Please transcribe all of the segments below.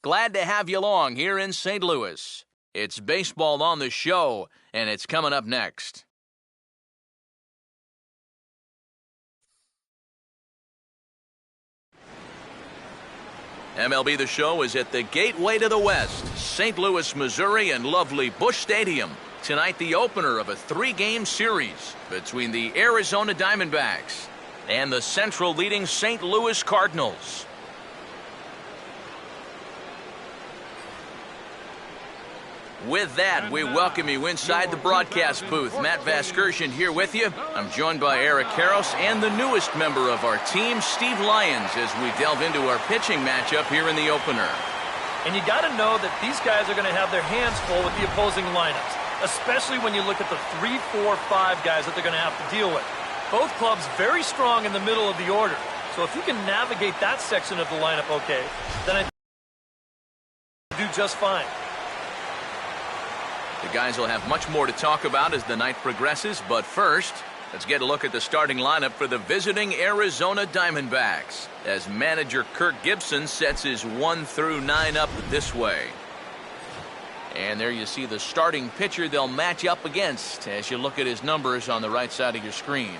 Glad to have you along here in St. Louis. It's baseball on the show, and it's coming up next. MLB The Show is at the gateway to the West, St. Louis, Missouri, and lovely Busch Stadium. Tonight, the opener of a 3-game series between the Arizona Diamondbacks and the Central leading St. Louis Cardinals. With that, we welcome you inside the broadcast booth. Matt Vasgersian here with you. I'm joined by Eric Karros and the newest member of our team, Steve Lyons, as we delve into our pitching matchup here in the opener. And you got to know that these guys are going to have their hands full with the opposing lineups, especially when you look at the 3, 4, 5 guys that they're going to have to deal with. Both clubs very strong in the middle of the order. So if you can navigate that section of the lineup okay, then I think you'll do just fine. The guys will have much more to talk about as the night progresses, but first, let's get a look at the starting lineup for the visiting Arizona Diamondbacks, as manager Kirk Gibson sets his 1 through 9 up this way. And there you see the starting pitcher they'll match up against as you look at his numbers on the right side of your screen.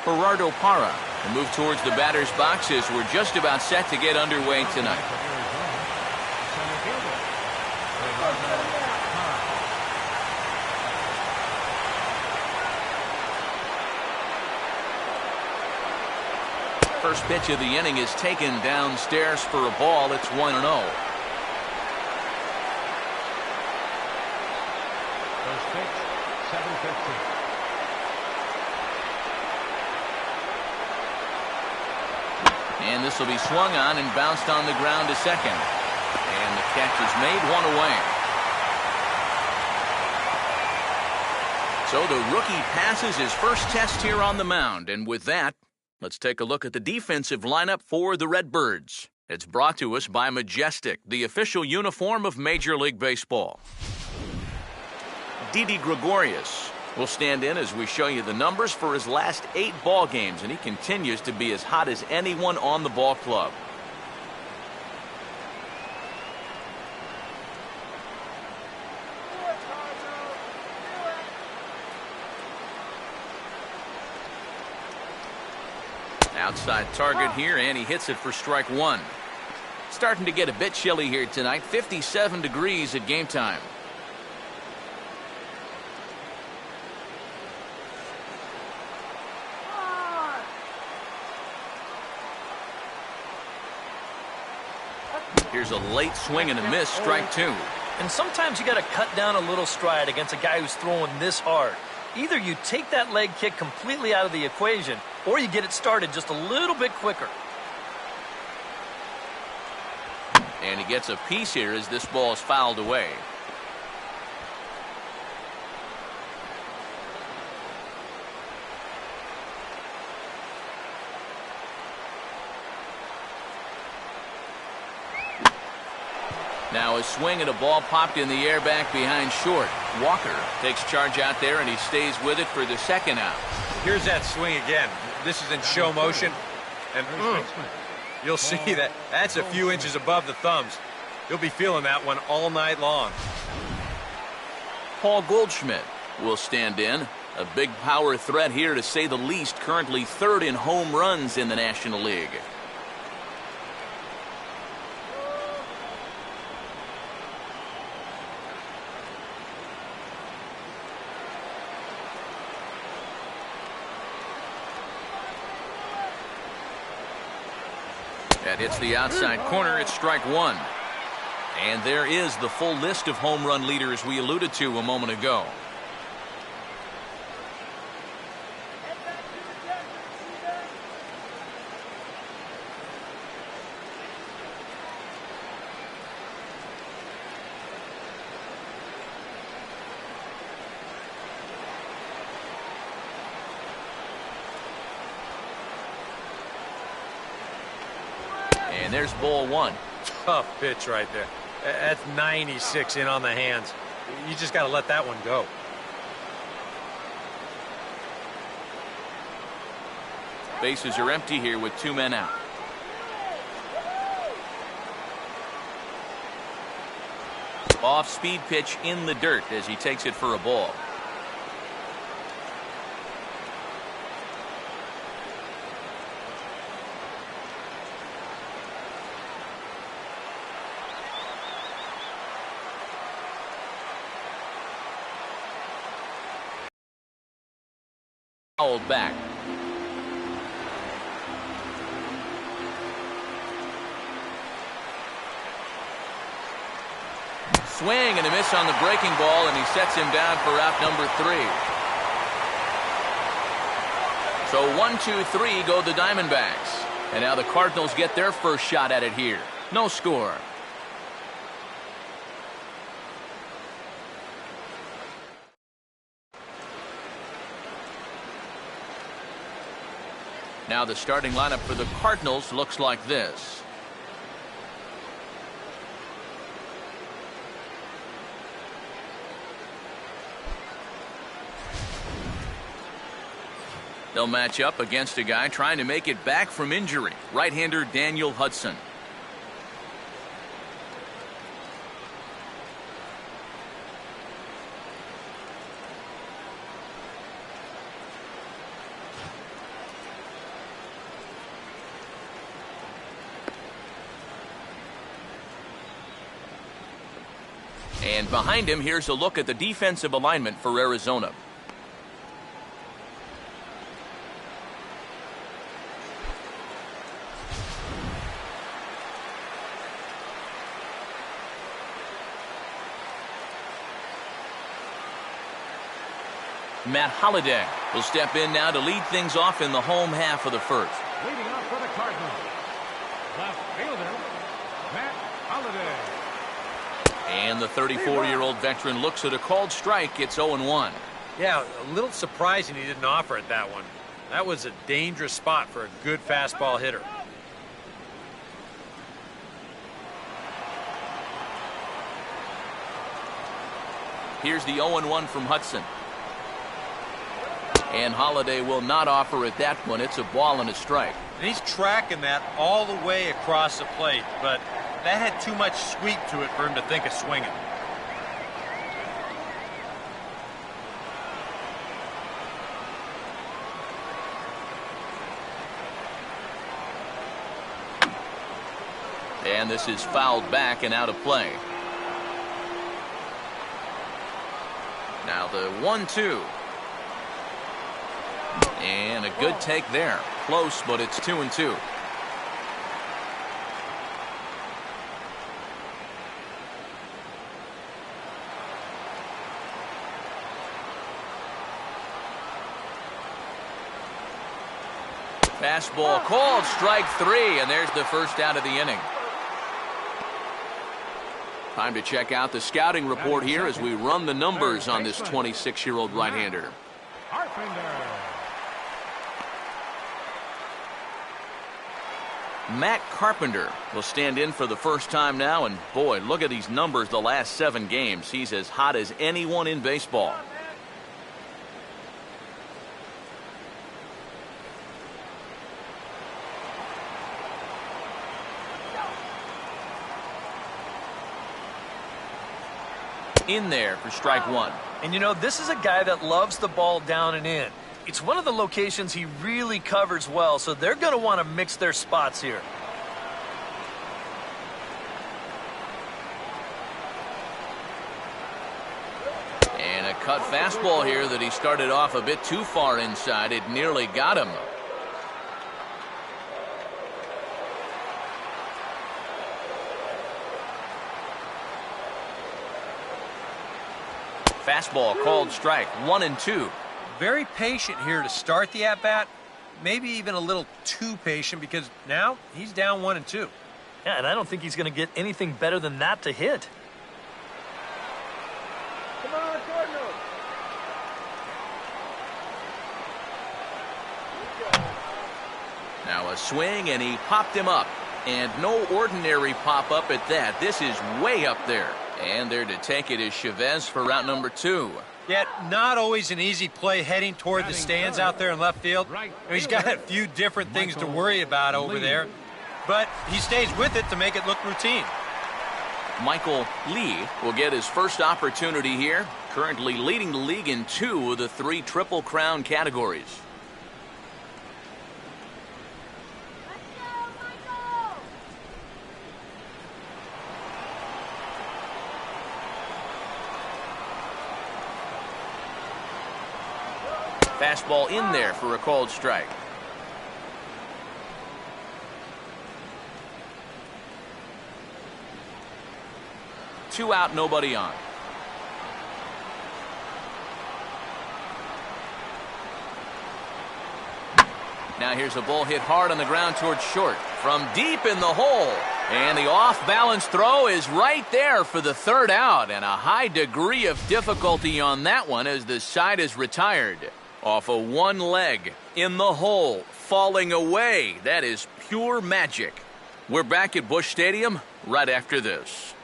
Gerardo Parra will move towards the batter's box as we're just about set to get underway tonight. First pitch of the inning is taken downstairs for a ball. It's 1-0. First pitch, 7:15. And this will be swung on and bounced on the ground to second. And the catch is made, 1 away. So the rookie passes his first test here on the mound. And with that, let's take a look at the defensive lineup for the Redbirds. It's brought to us by Majestic, the official uniform of Major League Baseball. DIDI Gregorius will stand in as we show you the numbers for his last 8 ball games, and he continues to be as hot as anyone on the ball club. Outside target here, and he hits it for strike 1. Starting to get a bit chilly here tonight, 57 degrees at game time. Here's a late swing and a miss, strike 2. And sometimes you got to cut down a little stride against a guy who's throwing this hard. Either you take that leg kick completely out of the equation, or you get it started just a little bit quicker. And he gets a piece here as this ball is fouled away. Now a swing and a ball popped in the air back behind short. Walker takes charge out there, and he stays with it for the second out. Here's that swing again. This is in show motion, and you'll see that that's a few inches above the thumbs. You'll be feeling that one all night long. Paul Goldschmidt will stand in. A big power threat here, to say the least, currently 3rd in home runs in the National League. That hits the outside corner. It's strike 1. And there is the full list of home run leaders we alluded to a moment ago. And there's ball 1. tough pitch right there. That's 96 in on the hands. You just got to let that one go. Bases are empty here with 2 men out. Off-speed pitch in the dirt as he takes it for a ball. Fouled back. Swing and a miss on the breaking ball, and he sets him down for out number 3. So 1, 2, 3 go the Diamondbacks. And now the Cardinals get their first shot at it here. No score. Now the starting lineup for the Cardinals looks like this. They'll match up against a guy trying to make it back from injury, right-hander Daniel Hudson. And behind him, here's a look at the defensive alignment for Arizona. Matt Holliday will step in now to lead things off in the home half of the first. Leading off for the Cardinals, left fielder, Matt Holliday. And the 34-year-old veteran looks at a called strike. It's 0-1. Yeah, a little surprising he didn't offer it that one. That was a dangerous spot for a good fastball hitter. Here's the 0-1 from Hudson. And Holliday will not offer it that one. It's a ball and a strike. And he's tracking that all the way across the plate, but that had too much sweep to it for him to think of swinging. And this is fouled back and out of play. Now the 1-2. And a good take there. Close, but it's 2-2. Fastball called, strike 3, and there's the first out of the inning. Time to check out the scouting report here as we run the numbers on this 26-year-old right-hander. Carpenter. Matt Carpenter will stand in for the first time now, and boy, look at these numbers the last 7 games. He's as hot as anyone in baseball. In there for strike 1. And you know, this is a guy that loves the ball down and in. It's one of the locations he really covers well, so they're going to want to mix their spots here. And a cut fastball here that he started off a bit too far inside. It nearly got him. Fastball called strike 1-2. Very patient here to start the at-bat. Maybe even a little too patient because now he's down 1-2. Yeah, and I don't think he's going to get anything better than that to hit. Come on, Cardinals. Now a swing, and he popped him up. And no ordinary pop-up at that. This is way up there. And there to take it is Chavez for route number 2. Yet not always an easy play heading toward the stands out there in left field. He's got a few different things to worry about over there, but he stays with it to make it look routine. Michael Lee will get his first opportunity here, currently leading the league in 2 of the 3 Triple Crown categories. Fastball in there for a called strike. Two out, nobody on. Now here's a ball hit hard on the ground towards short. From deep in the hole. And the off-balance throw is right there for the 3rd out. And a high degree of difficulty on that one as the side is retired. Off of one leg, in the hole, falling away. That is pure magic. We're back at Busch Stadium right after this.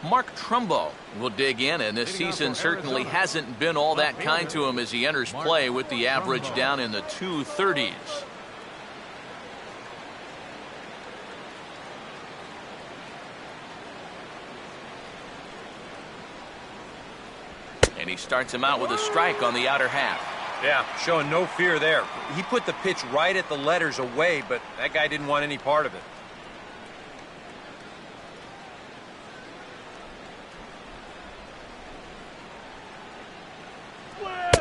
Mark Trumbo will dig in, and this season certainly hasn't been all that kind to him as he enters play with the average down in the 230s. And he starts him out with a strike on the outer half. Yeah, showing no fear there. He put the pitch right at the letters away, but that guy didn't want any part of it.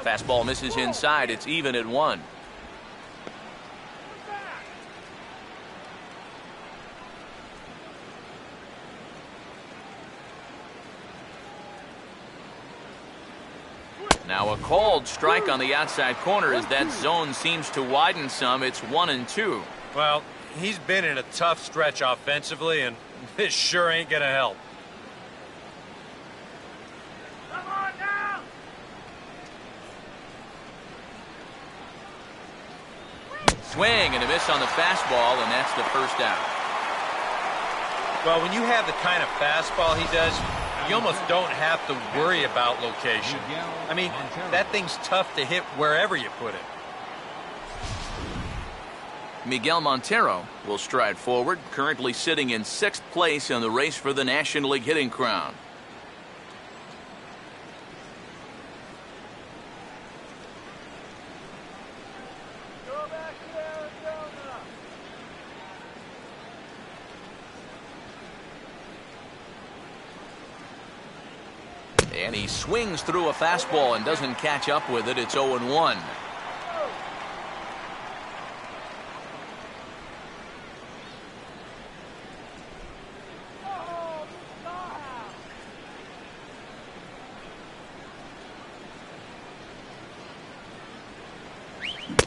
Fastball misses inside. It's even at 1. Now a called strike on the outside corner as that zone seems to widen some. It's 1-2. Well, he's been in a tough stretch offensively, and this sure ain't gonna help. Swing and a miss on the fastball, and that's the 1st out. Well, when you have the kind of fastball he does, you almost don't have to worry about location. I mean, that thing's tough to hit wherever you put it. Miguel Montero will stride forward, currently sitting in 6th place in the race for the National League hitting crown. And he swings through a fastball and doesn't catch up with it. It's 0-1.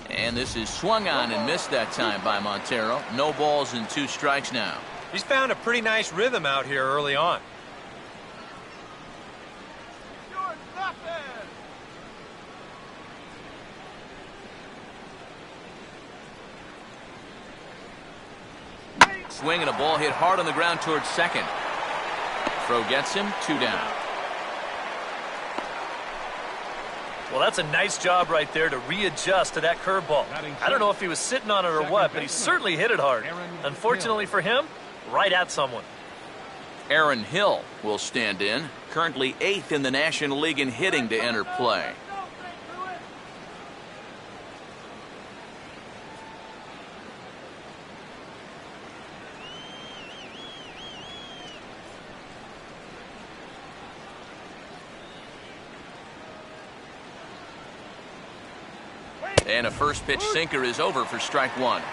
And this is swung on and missed that time by Montero. No balls and 2 strikes now. He's found a pretty nice rhythm out here early on. Swing and a ball hit hard on the ground towards second. Throw gets him, 2 down. Well, that's a nice job right there to readjust to that curveball. I don't know if he was sitting on it or what, but he certainly hit it hard. Unfortunately for him, right at someone. Aaron Hill will stand in, currently 8th in the National League in hitting to enter play. And a first pitch sinker is over for strike 1.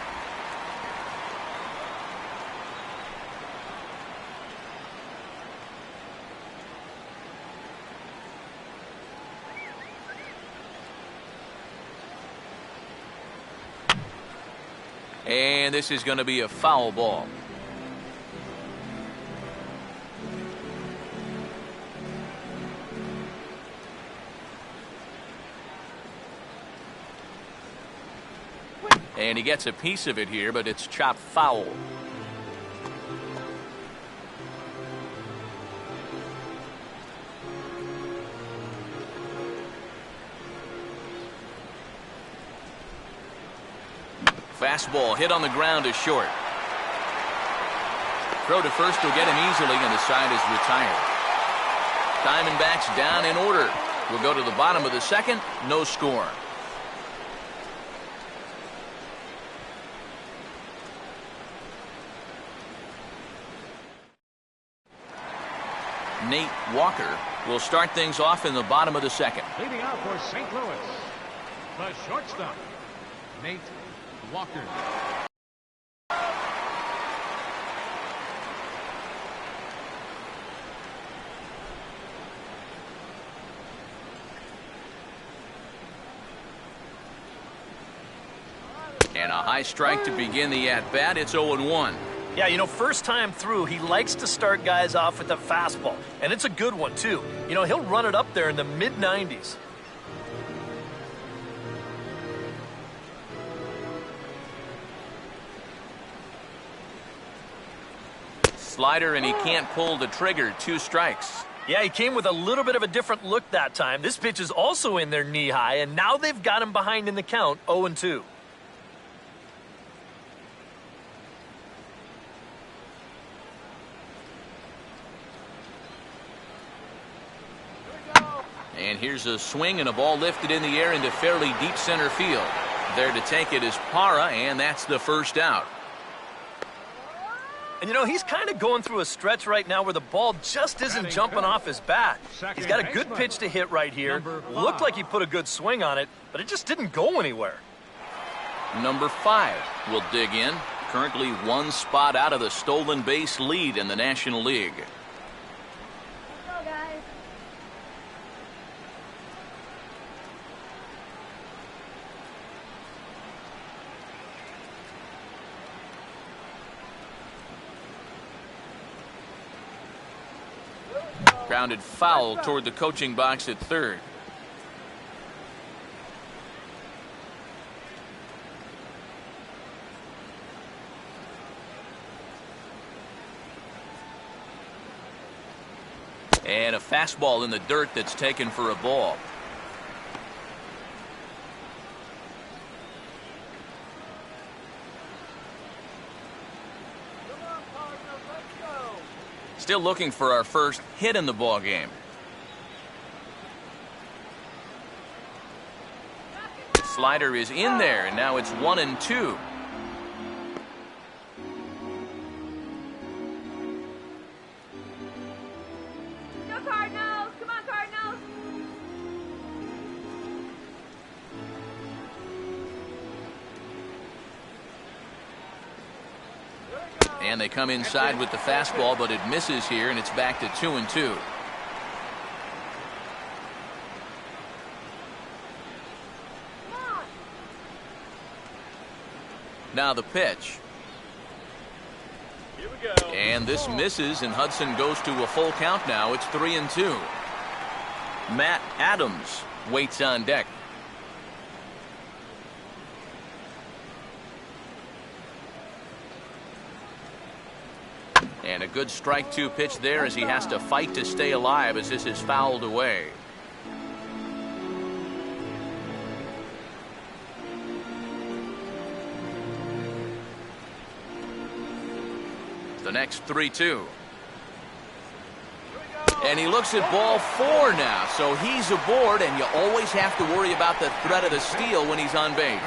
And this is going to be a foul ball. And he gets a piece of it here, but it's chopped foul. Fastball hit on the ground is short. Throw to first will get him easily, and the side is retired. Diamondbacks down in order. We'll go to the bottom of the second. No score. Nate Walker will start things off in the bottom of the second. Leading out for St. Louis, the shortstop, Nate Walker. And a high strike to begin the at-bat. It's 0-1. Yeah, you know, first time through, he likes to start guys off with a fastball. And it's a good one, too. You know, he'll run it up there in the mid-90s. Slider, and he can't pull the trigger. 2 strikes. Yeah, he came with a little bit of a different look that time. This pitch is also in there knee-high, and now they've got him behind in the count, 0-2. And here's a swing and a ball lifted in the air into fairly deep center field. There to take it is Parra, and that's the first out. And, you know, he's kind of going through a stretch right now where the ball just isn't jumping off his bat. He's got a good pitch to hit right here. Looked like he put a good swing on it, but it just didn't go anywhere. Number 5 will dig in. Currently 1 spot out of the stolen base lead in the National League. Grounded foul toward the coaching box at third. And a fastball in the dirt that's taken for a ball. Still looking for our first hit in the ball game. Slider is in there, and now it's 1-2. Go Cardinals! Come on, Cardinals! And they come inside with the fastball, but it misses here, and it's back to 2-2. Now the pitch. Here we go. And this misses, and Hudson goes to a full count now. It's 3-2. Matt Adams waits on deck. And a good strike 2 pitch there as he has to fight to stay alive as this is fouled away. The next 3-2. And he looks at ball 4 now, so he's aboard, and you always have to worry about the threat of the steal when he's on base.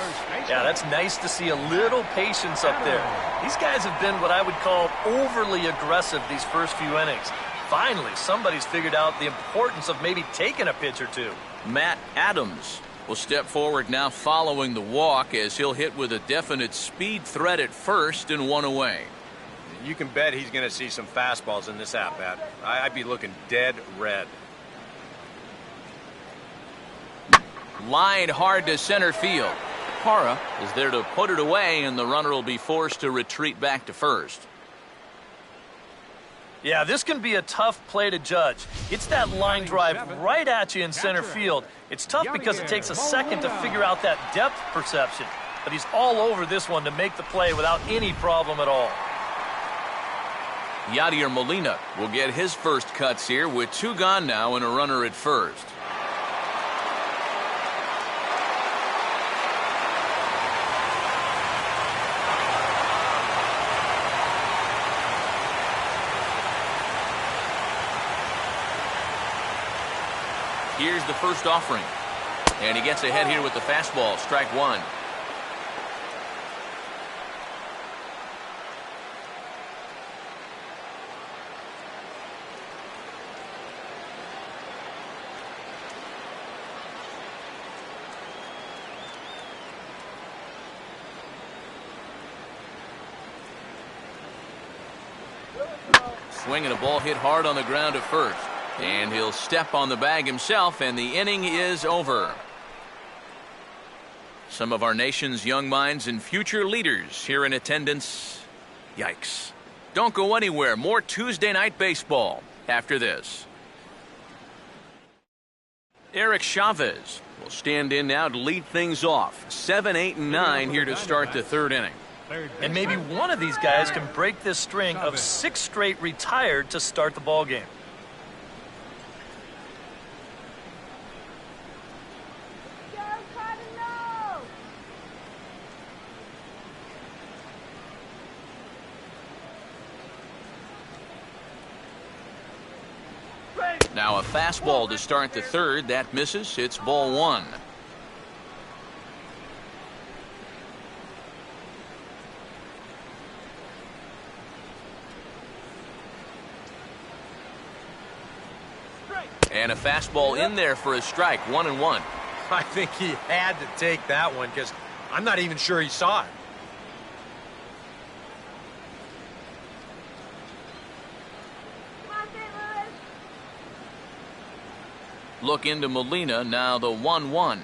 Yeah, that's nice to see a little patience up there. These guys have been what I would call overly aggressive these first few innings. Finally, somebody's figured out the importance of maybe taking a pitch or two. Matt Adams will step forward now following the walk as he'll hit with a definite speed threat at first and 1 away. You can bet he's going to see some fastballs in this at-bat. I'd be looking dead red. Line hard to center field. Parra is there to put it away, and the runner will be forced to retreat back to first. Yeah, this can be a tough play to judge. It's that line drive right at you in center field. It's tough because it takes a second to figure out that depth perception. but he's all over this one to make the play without any problem at all. Yadier Molina will get his first cuts here with 2 gone now and a runner at first. Here's the first offering. And he gets ahead here with the fastball, strike 1. Swinging a ball hit hard on the ground at first. And he'll step on the bag himself, and the inning is over. Some of our nation's young minds and future leaders here in attendance. Yikes. Don't go anywhere. More Tuesday night baseball after this. Eric Chavez will stand in now to lead things off. 7, 8, and 9 here to start the 3rd inning. And maybe one of these guys can break this string of 6 straight retired to start the ball game. Go Cardinals! Now a fastball to start the 3rd. That misses. It's ball 1. And a fastball in there for a strike, 1-1. I think he had to take that one because I'm not even sure he saw it. Come on, St. Louis! Look into Molina, now the 1-1.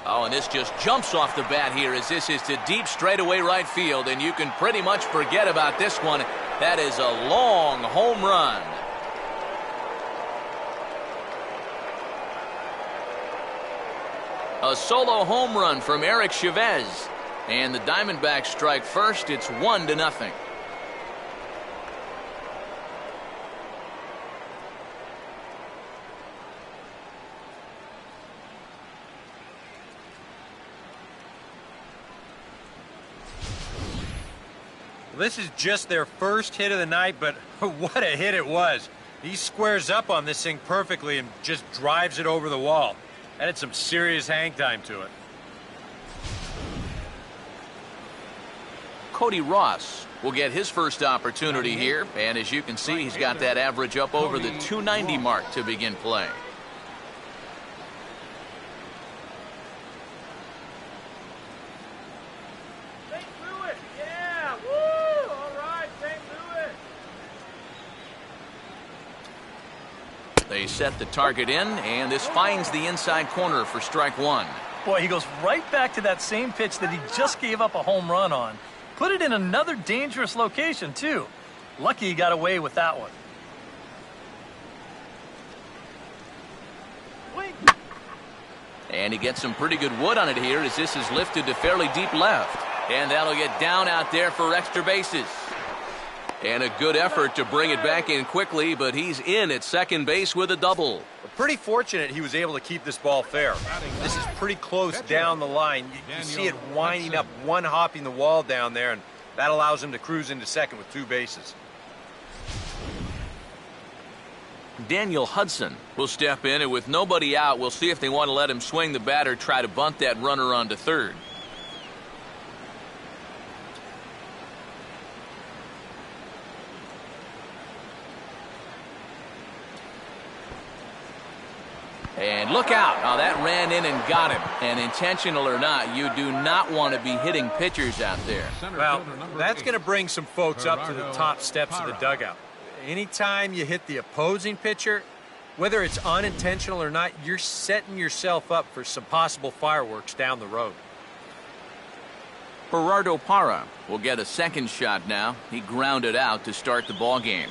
Oh, and this just jumps off the bat here as this is to deep straightaway right field, and you can pretty much forget about this one. That is a long home run. A solo home run from Eric Chavez. And the Diamondbacks strike first. It's 1-0. Well, this is just their first hit of the night, but what a hit it was. He squares up on this thing perfectly and just drives it over the wall. That had some serious hang time to it. Cody Ross will get his first opportunity here, and as you can see, he's got that average up over the 290 mark to begin play. St. Louis, yeah, woo! All right, St. Louis. They set the target in, and this finds the inside corner for strike 1. Boy, he goes right back to that same pitch that he just gave up a home run on. Put it in another dangerous location, too. Lucky he got away with that one. And he gets some pretty good wood on it here as this is lifted to fairly deep left. And that'll get down out there for extra bases. And a good effort to bring it back in quickly, but he's in at second base with a double. Pretty fortunate he was able to keep this ball fair. This is pretty close down the line. You see it winding up, one hopping the wall down there, and that allows him to cruise into second with 2 bases. Daniel Hudson will step in, and with nobody out, we'll see if they want to let him swing the bat or try to bunt that runner onto third. And look out. Now that ran in and got him. And intentional or not, you do not want to be hitting pitchers out there. Well, that's going to bring some folks up to the top steps of the dugout. Anytime you hit the opposing pitcher, whether it's unintentional or not, you're setting yourself up for some possible fireworks down the road. Gerardo Parra will get a second shot now. He grounded out to start the ball game.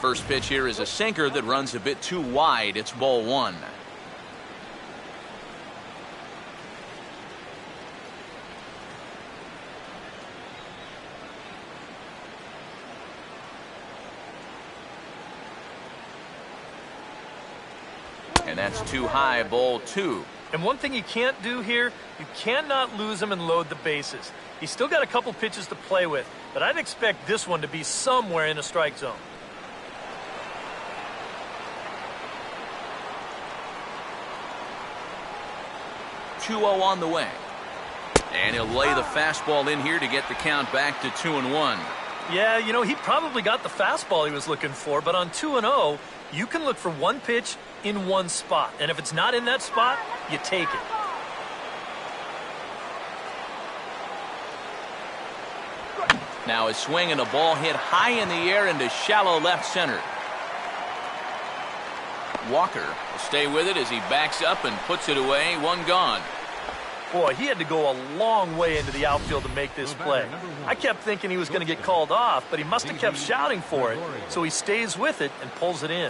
First pitch here is a sinker that runs a bit too wide. It's ball one. And that's too high, ball two. And one thing you can't do here, you cannot lose him and load the bases. He's still got a couple pitches to play with, but I'd expect this one to be somewhere in the strike zone. (2-0) on the way. And he'll lay the fastball in here to get the count back to 2-1. Yeah, you know, he probably got the fastball he was looking for, but on 2-0, you can look for one pitch in one spot. And if it's not in that spot, you take it. Now a swing and a ball hit high in the air into shallow left center. Walker will stay with it as he backs up and puts it away. One gone. Boy, he had to go a long way into the outfield to make this play. I kept thinking he was going to get called off, but he must have kept shouting for it, so he stays with it and pulls it in.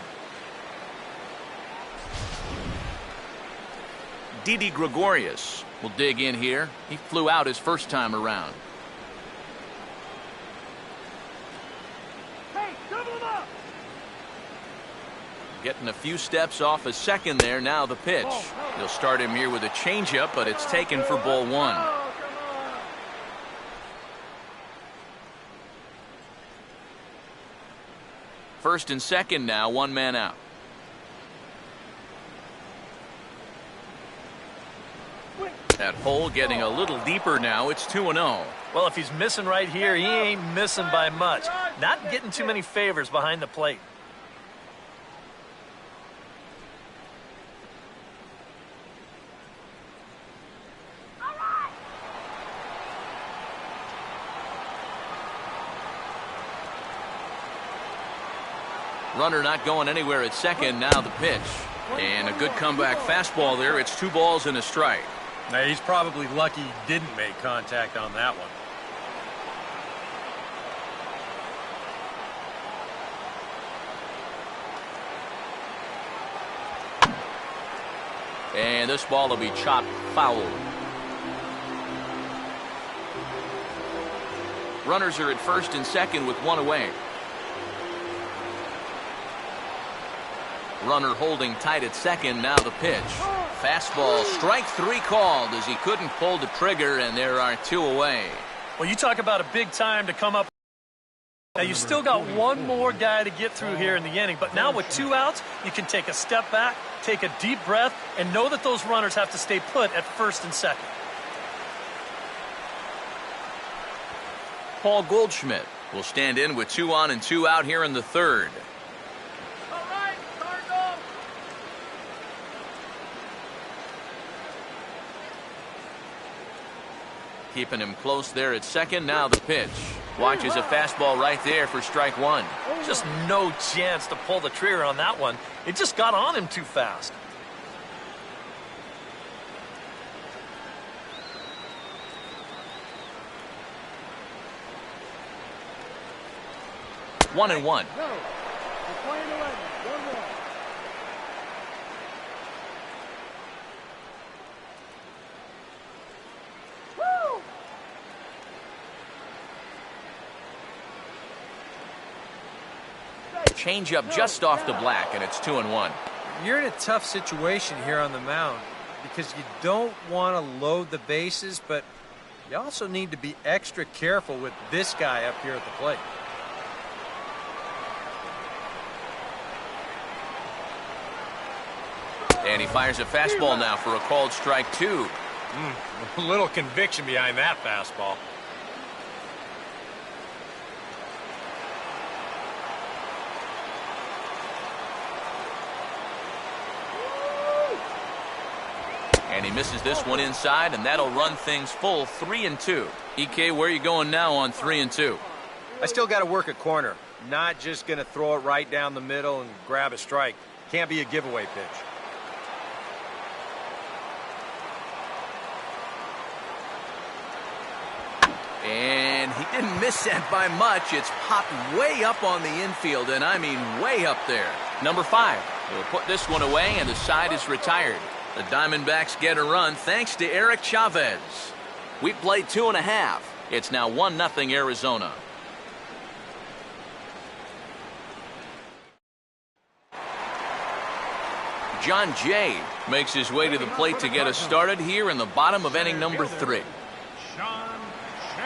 DIDI Gregorius will dig in here. He flew out his first time around. Hey, double him up! Getting a few steps off a second there. Now the pitch. They'll start him here with a changeup, but it's taken for ball one. First and second now, one man out. That hole getting a little deeper now. It's 2-0. Well, if he's missing right here, he ain't missing by much. Not getting too many favors behind the plate. Runner not going anywhere at second. Now the pitch. And a good comeback fastball there. It's 2 balls and a strike. Now, he's probably lucky he didn't make contact on that one. And this ball will be chopped foul. Runners are at first and second with one away. Runner holding tight at second. Now the pitch. Fastball, strike 3 called as he couldn't pull the trigger, and there are 2 away. Well, you talk about a big time to come up. Now, you still got one more guy to get through here in the inning, but now with 2 outs, you can take a step back, take a deep breath, and know that those runners have to stay put at first and second. Paul Goldschmidt will stand in with 2 on and 2 out here in the third. Keeping him close there at second. Now the pitch. Watches a fastball right there for strike 1. Just no chance to pull the trigger on that one. It just got on him too fast. One and one. Go. We're playing 11. 1-1. Changeup just off the black, and it's 2-1. You're in a tough situation here on the mound because you don't want to load the bases, but you also need to be extra careful with this guy up here at the plate. And he fires a fastball now for a called strike 2. A little conviction behind that fastball. And he misses this one inside, and that'll run things full 3-2. EK, where are you going now on 3-2? I still got to work a corner. Not just going to throw it right down the middle and grab a strike. Can't be a giveaway pitch. And and he didn't miss that by much. It's popped way up on the infield, and I mean way up there. Number 5 will put this one away, and the side is retired. The Diamondbacks get a run thanks to Eric Chavez. We played 2.5. It's now 1-0 Arizona. John Jay makes his way to the plate to get us started here in the bottom of inning number 3. John Jay.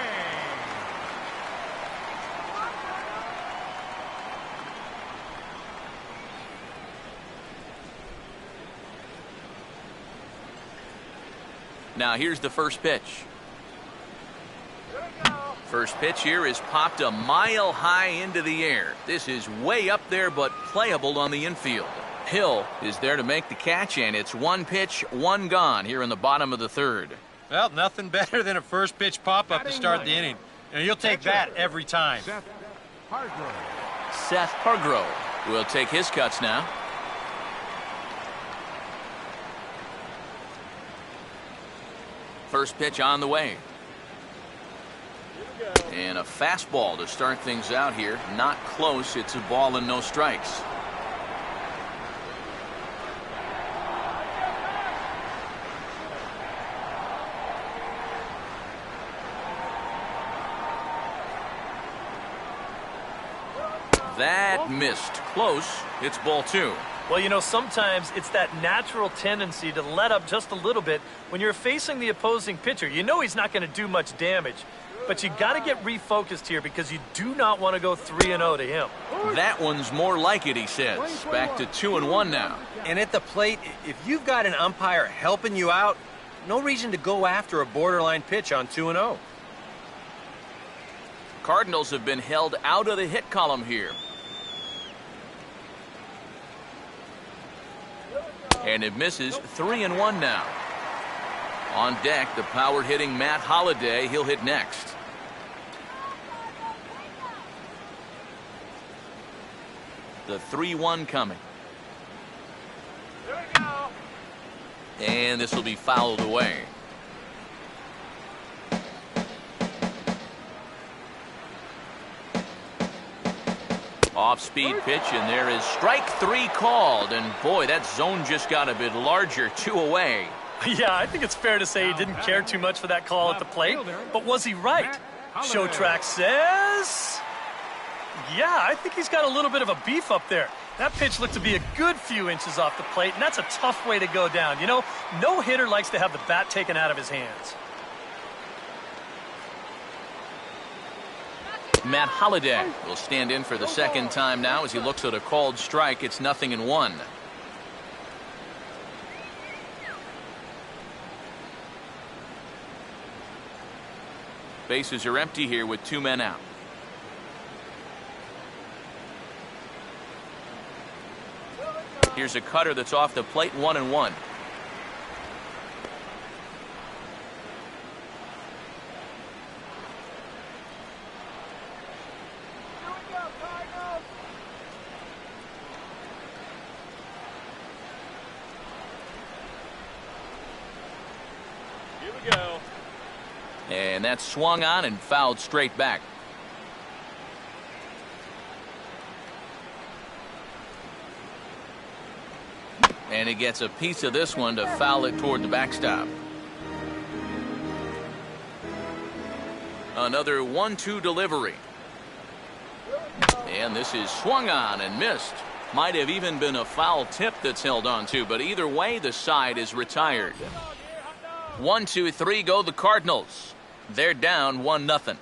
Now here's the first pitch. First pitch here is popped a mile high into the air. This is way up there, but playable on the infield. Hill is there to make the catch, and it's 1 pitch, 1 gone here in the bottom of the 3rd. Well, nothing better than a first pitch pop-up to start the inning. You'll take that every time. Seth Hargrove. Seth Hargrove will take his cuts now. First pitch on the way. And a fastball to start things out here. Not close. It's a ball and no strikes. That missed. Close. It's ball 2. Well, you know, sometimes it's that natural tendency to let up just a little bit when you're facing the opposing pitcher. You know he's not going to do much damage, but you got to get refocused here because you do not want to go 3-0 to him. That one's more like it, he says. Back to 2-1 now. And at the plate, if you've got an umpire helping you out, no reason to go after a borderline pitch on 2-0. Cardinals have been held out of the hit column here. And it misses. 3-1 now. On deck, the power-hitting Matt Holliday. He'll hit next. The 3-1 coming. And this will be fouled away. Off-speed pitch, and there is strike 3 called. And boy, that zone just got a bit larger. 2 away. Yeah, I think it's fair to say he didn't care too much for that call at the plate. But was he right? Show track says... Yeah, I think he's got a little bit of a beef up there. That pitch looked to be a good few inches off the plate, and that's a tough way to go down. You know, no hitter likes to have the bat taken out of his hands. Matt Holliday will stand in for the second time now as he looks at a called strike. It's 0-1. Bases are empty here with 2 men out. Here's a cutter that's off the plate. 1-1. And that's swung on and fouled straight back. And he gets a piece of this one to foul it toward the backstop. Another 1-2 delivery. And this is swung on and missed. Might have even been a foul tip that's held on to, but either way, the side is retired. 1-2-3 go the Cardinals. They're down 1-0.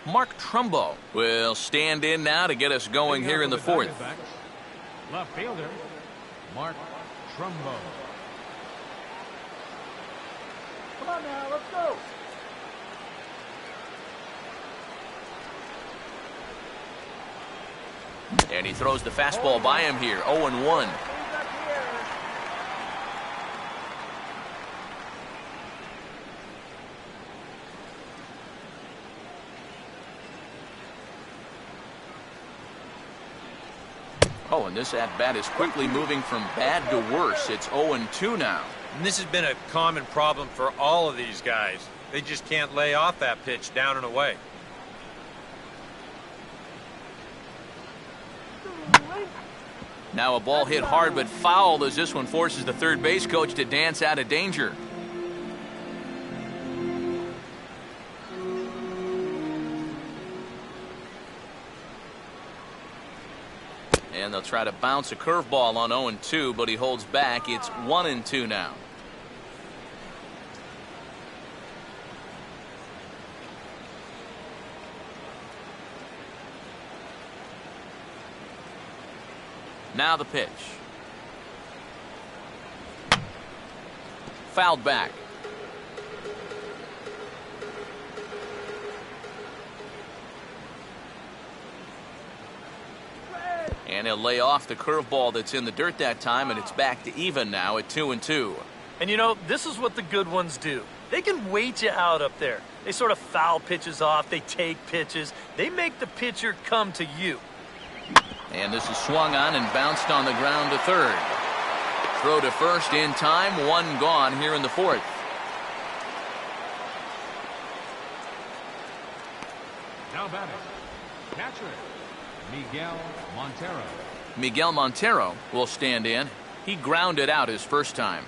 Mark Trumbo will stand in now to get us going here in the 4th. Left fielder, Mark Trumbo. Come on now, let's go. And he throws the fastball by him here. 0-1. Oh, and this at-bat is quickly moving from bad to worse. It's 0-2 now. And this has been a common problem for all of these guys. They just can't lay off that pitch down and away. Now a ball hit hard but foul as this one forces the third base coach to dance out of danger. And they'll try to bounce a curveball on 0-2, but he holds back. It's 1-2 now. Now the pitch. Fouled back. And he'll lay off the curveball that's in the dirt that time, and it's back to even now at 2-2. And you know, this is what the good ones do. They can wait you out up there. They sort of foul pitches off. They take pitches. They make the pitcher come to you. And this is swung on and bounced on the ground to third. Throw to first in time. One gone here in the fourth. Now batting, catcher, Miguel Montero. Miguel Montero will stand in. He grounded out his first time.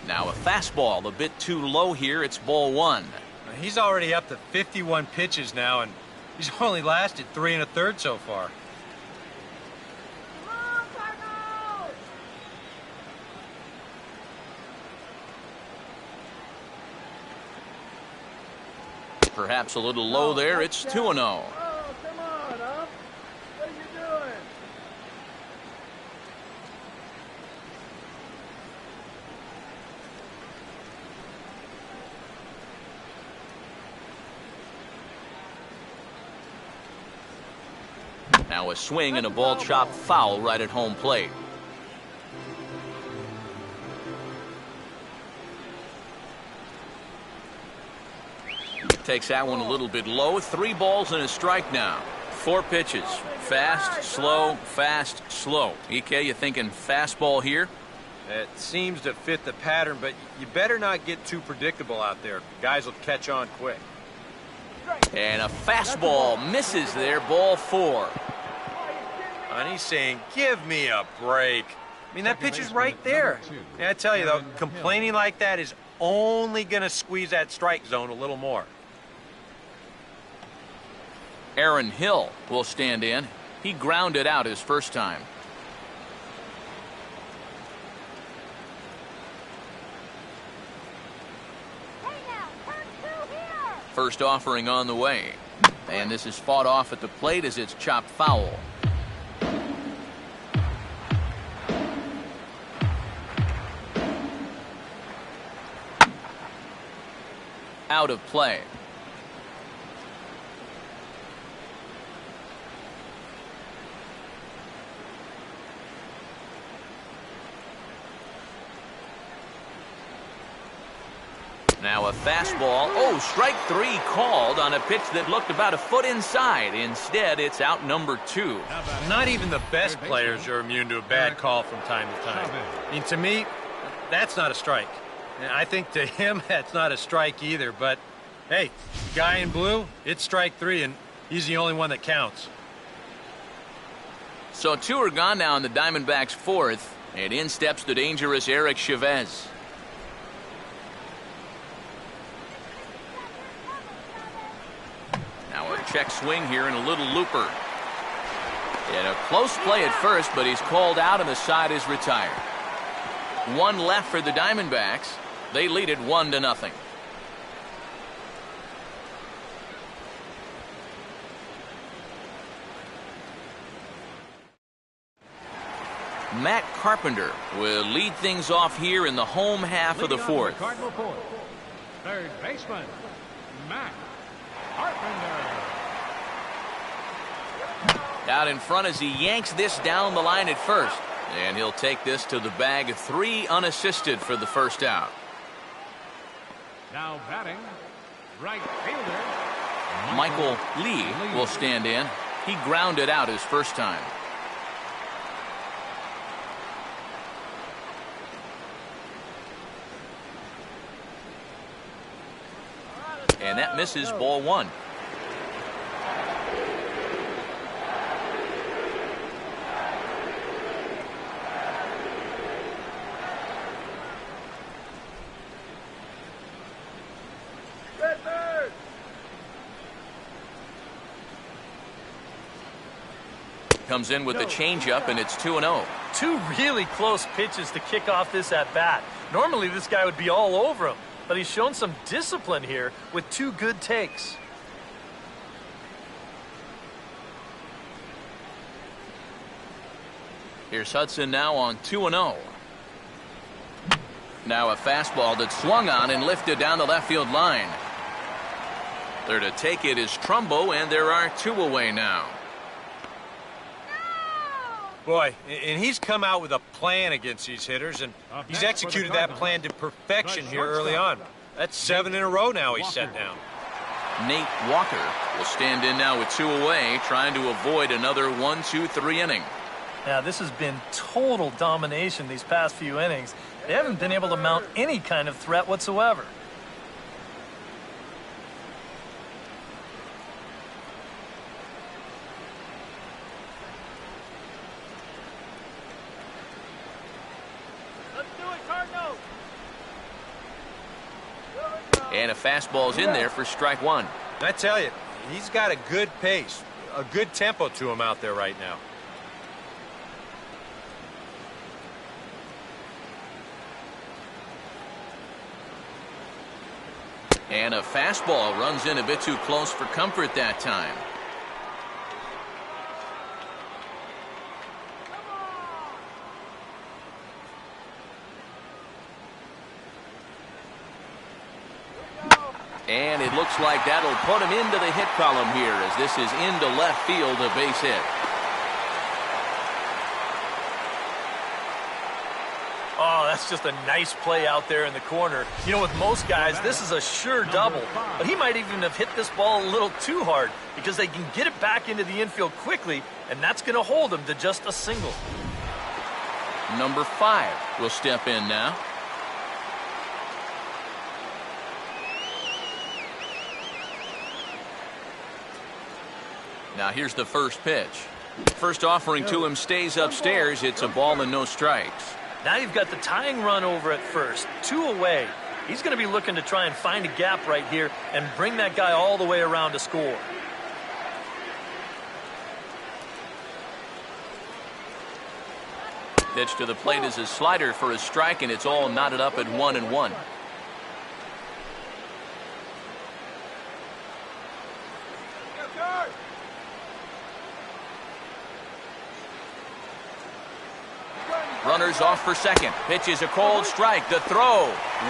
Now a fastball a bit too low here. It's ball one. He's already up to 51 pitches now, and he's only lasted 3 1/3 so far. Come on, Cardinals! Perhaps a little low there. It's 2-0. Oh, come on, huh? What are you doing? Now a swing and a ball chopped foul right at home plate. Takes that one a little bit low. 3 balls and a strike now. 4 pitches. Fast, slow, fast, slow. EK, you thinking fastball here? It seems to fit the pattern, but you better not get too predictable out there. Guys will catch on quick. And a fastball misses there. Ball 4. And he's saying, give me a break. I mean, that pitch is right there. And I tell you, though, complaining like that is only going to squeeze that strike zone a little more. Aaron Hill will stand in. He grounded out his first time. Hey now, turn 2 here! First offering on the way. And this is fought off at the plate as it's chopped foul. Out of play. Now a fastball. Oh, strike 3 called on a pitch that looked about a foot inside. Instead, it's out number 2. Not even the best players are immune to a bad call from time to time. I mean, to me, that's not a strike. And I think to him, that's not a strike either. But, hey, guy in blue, it's strike 3, and he's the only one that counts. So 2 are gone now in the Diamondbacks' fourth. And in steps the dangerous CHAVEZ. Now a check swing here and a little looper. And a close play at first, but he's called out and the side is retired. 1 left for the Diamondbacks. They lead it 1-0. Matt Carpenter will lead things off here in the home half of the fourth. Cardinal fourth. Third baseman, Matt Carpenter. Out in front as he yanks this down the line at first. And he'll take this to the bag. 3 unassisted for the first out. Now batting, right fielder. Michael Lee will stand in. He grounded out his first time. And that misses, ball one. Comes in with the changeup, and it's 2-0. Two really close pitches to kick off this at-bat. Normally, this guy would be all over him, but he's shown some discipline here with two good takes. Here's Hudson now on 2-0. Now a fastball that's swung on and lifted down the left field line. There to take it is Trumbo, and there are two away now. Boy, and he's come out with a plan against these hitters, and he's executed that plan to perfection here early on. That's 7 in a row now he's set down. Nate Walker will stand in now with two away, trying to avoid another 1-2-3 inning. Yeah, this has been total domination these past few innings. They haven't been able to mount any kind of threat whatsoever. And a fastball's in there for strike one. I tell you, he's got a good pace, a good tempo to him out there right now. And a fastball runs in a bit too close for comfort that time. And it looks like that'll put him into the hit column here, as this is into left field, a base hit. Oh, that's just a nice play out there in the corner. You know, with most guys, this is a sure double. But he might even have hit this ball a little too hard, because they can get it back into the infield quickly, and that's going to hold him to just a single. Number 5 will step in now. Now here's the first pitch. First offering to him stays upstairs. It's a ball and no strikes. Now you've got the tying run over at first, 2 away. He's going to be looking to try and find a gap right here and bring that guy all the way around to score. Pitch to the plate is a slider for a strike, and it's all knotted up at 1-1. Runners off for second. Pitch is a cold strike. The throw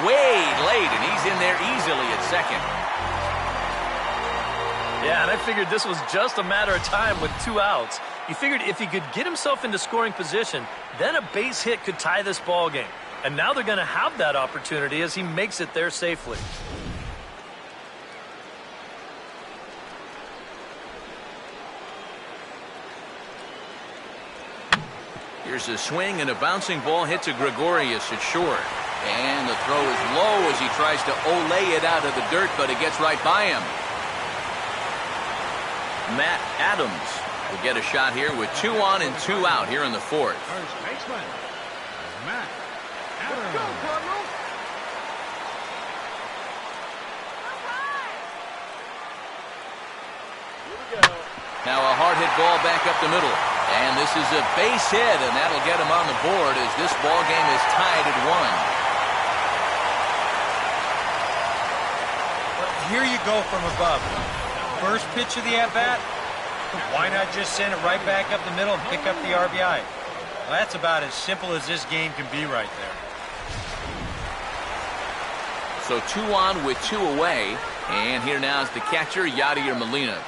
way late, and he's in there easily at second. Yeah, and I figured this was just a matter of time with 2 outs. He figured if he could get himself into scoring position, then a base hit could tie this ball game. And now they're going to have that opportunity as he makes it there safely. Here's a swing, and a bouncing ball hits a Gregorius at short. And the throw is low as he tries to olay it out of the dirt, but it gets right by him. Matt Adams will get a shot here with 2 on and 2 out here in the 4th. First baseman, Matt Adams. Go, Cardinals! Now a hard hit ball back up the middle. And this is a base hit, and that'll get him on the board as this ball game is tied at 1. Here you go from above. First pitch of the at-bat, why not just send it right back up the middle and pick up the RBI? Well, that's about as simple as this game can be right there. So 2 on with 2 away. And here now is the catcher, Yadier Molina.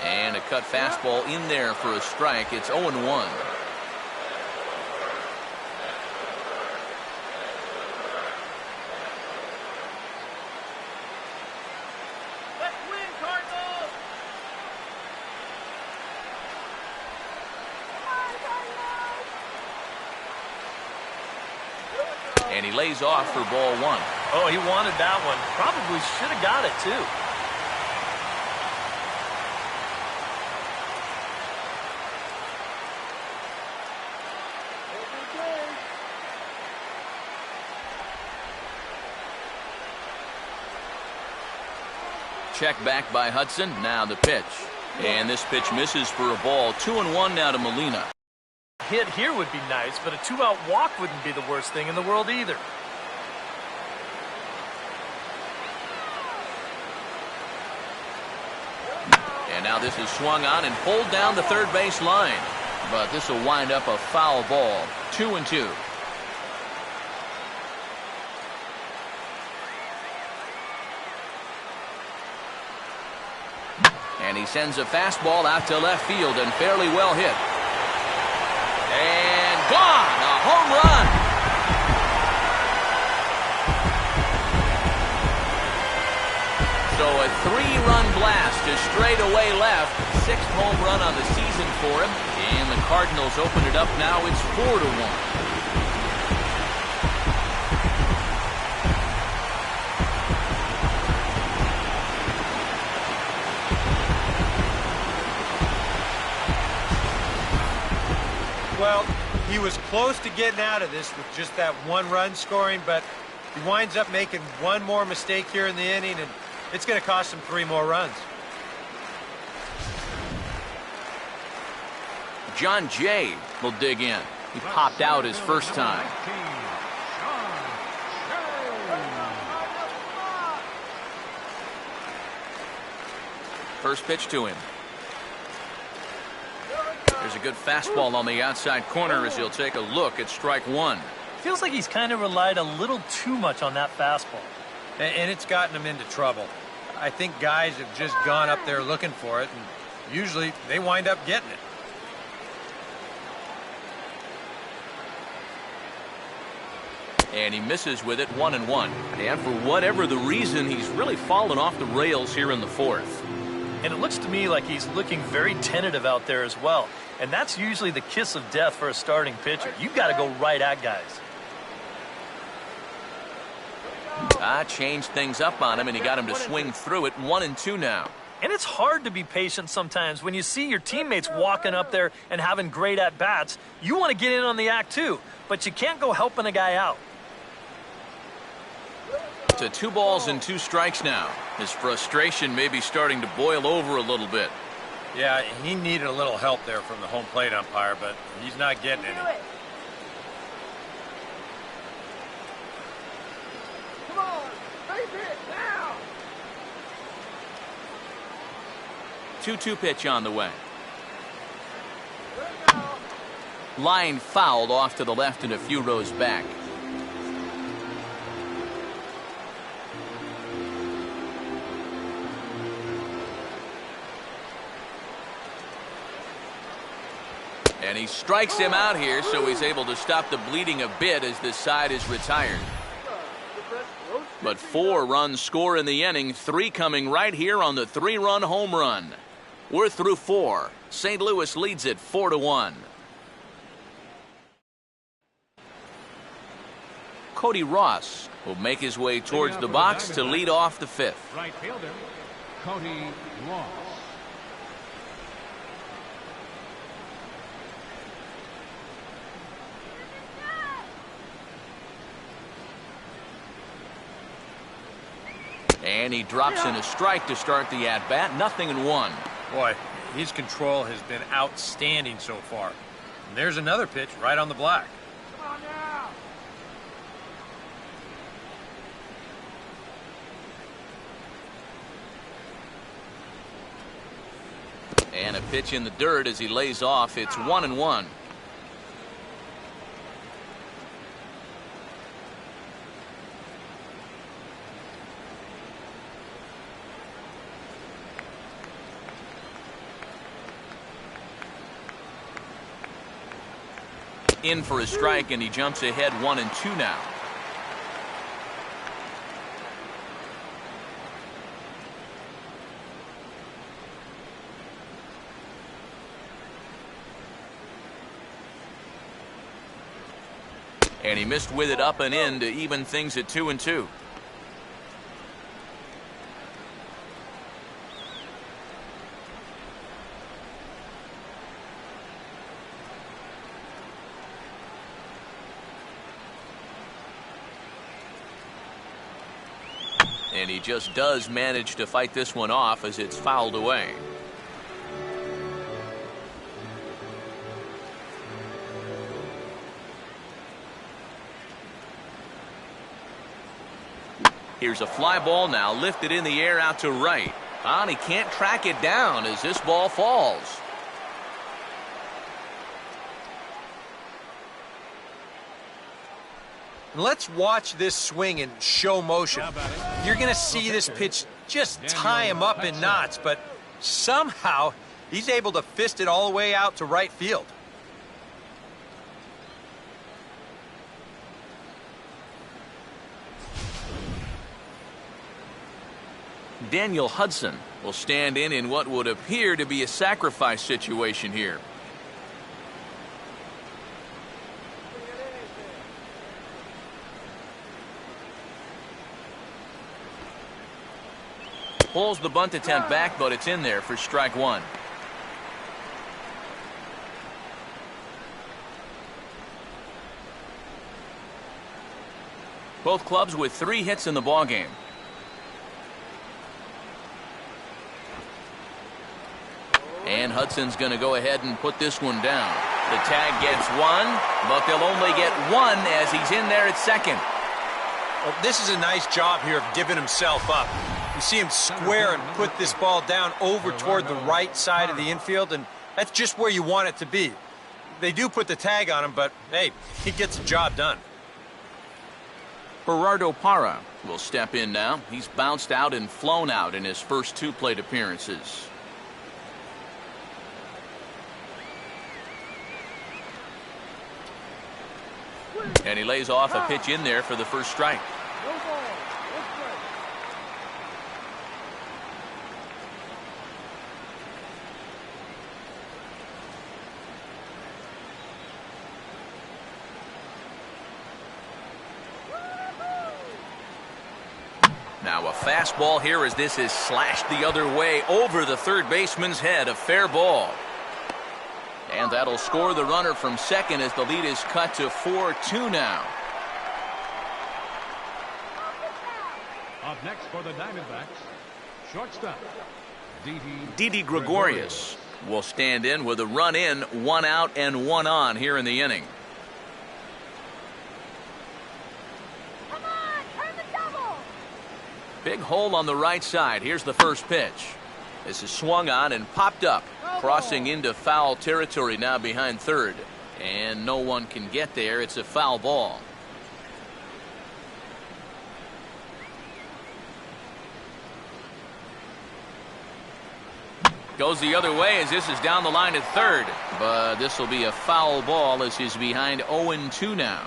And a cut fastball in there for a strike. It's 0-1. And he lays off for ball 1. Oh, he wanted that one. Probably should have got it, too. Check back by Hudson. Now the pitch. And this pitch misses for a ball. 2-1 now to Molina. Hit here would be nice, but a 2-out walk wouldn't be the worst thing in the world either. And now this is swung on and pulled down the third base line. But this will wind up a foul ball. 2-2. And he sends a fastball out to left field and fairly well hit. And gone! A home run! So a 3-run blast to straightaway left. 6th home run on the season for him. And the Cardinals open it up now. It's 4-1. Well, he was close to getting out of this with just that 1-run scoring, but he winds up making one more mistake here in the inning, and it's going to cost him 3 more runs. John Jay will dig in. He popped out his first time. First pitch to him. There's a good fastball on the outside corner as he'll take a look at strike 1. Feels like he's kind of relied a little too much on that fastball. And it's gotten him into trouble. I think guys have just gone up there looking for it, and usually they wind up getting it. And he misses with it, 1-1. And for whatever the reason, he's really fallen off the rails here in the 4th. And it looks to me like he's looking very tentative out there as well. And that's usually the kiss of death for a starting pitcher. You've got to go right at guys. Changed things up on him, and he got him to swing through it. 1-2 now. And it's hard to be patient sometimes when you see your teammates walking up there and having great at-bats. You want to get in on the act too, but you can't go helping a guy out. To 2 balls and 2 strikes now. His frustration may be starting to boil over a little bit. Yeah, he needed a little help there from the home plate umpire, but he's not getting any. Come on, face it now. 2-2 pitch on the way. Line fouled off to the left and a few rows back. And he strikes him out here, so he's able to stop the bleeding a bit as this side is retired. But 4 runs score in the inning, 3 coming right here on the 3-run home run. We're through 4. St. Louis leads it 4-1. Cody Ross will make his way towards the box to lead off the 5th. Right fielder, Cody Ross. And he drops in a strike to start the at-bat. 0-1. Boy, his control has been outstanding so far. And there's another pitch right on the black. Come on now. And a pitch in the dirt as he lays off. It's 1-1. In for a strike, and he jumps ahead 1-2 now. And he missed with it up and in to even things at 2-2. And he just does manage to fight this one off as it's fouled away. Here's a fly ball now lifted in the air out to right. And he can't track it down as this ball falls. Let's watch this swing in show motion. You're going to see this pitch just tie him up in knots, but somehow he's able to fist it all the way out to right field. Daniel Hudson will stand in what would appear to be a sacrifice situation here. Pulls the bunt attempt back, but it's in there for strike one. Both clubs with 3 hits in the ballgame. And Hudson's going to go ahead and put this one down. The tag gets one, but they'll only get one as he's in there at second. Well, this is a nice job here of giving himself up. You see him square and put this ball down over toward the right side of the infield, and that's just where you want it to be. They do put the tag on him, but hey, he gets the job done. Gerardo Parra will step in now. He's bounced out and flown out in his first 2 plate appearances. And he lays off a pitch in there for the first strike. Now a fastball here as this is slashed the other way over the third baseman's head. A fair ball. And that'll score the runner from second as the lead is cut to 4-2 now. Up next for the Diamondbacks, shortstop, DIDI Gregorius will stand in with a run in, 1 out and 1 on here in the inning. Come on, turn the double. Big hole on the right side. Here's the first pitch. This is swung on and popped up, crossing into foul territory now behind third. And no one can get there. It's a foul ball. Goes the other way as this is down the line at third. But this will be a foul ball as he's behind 0-2 now.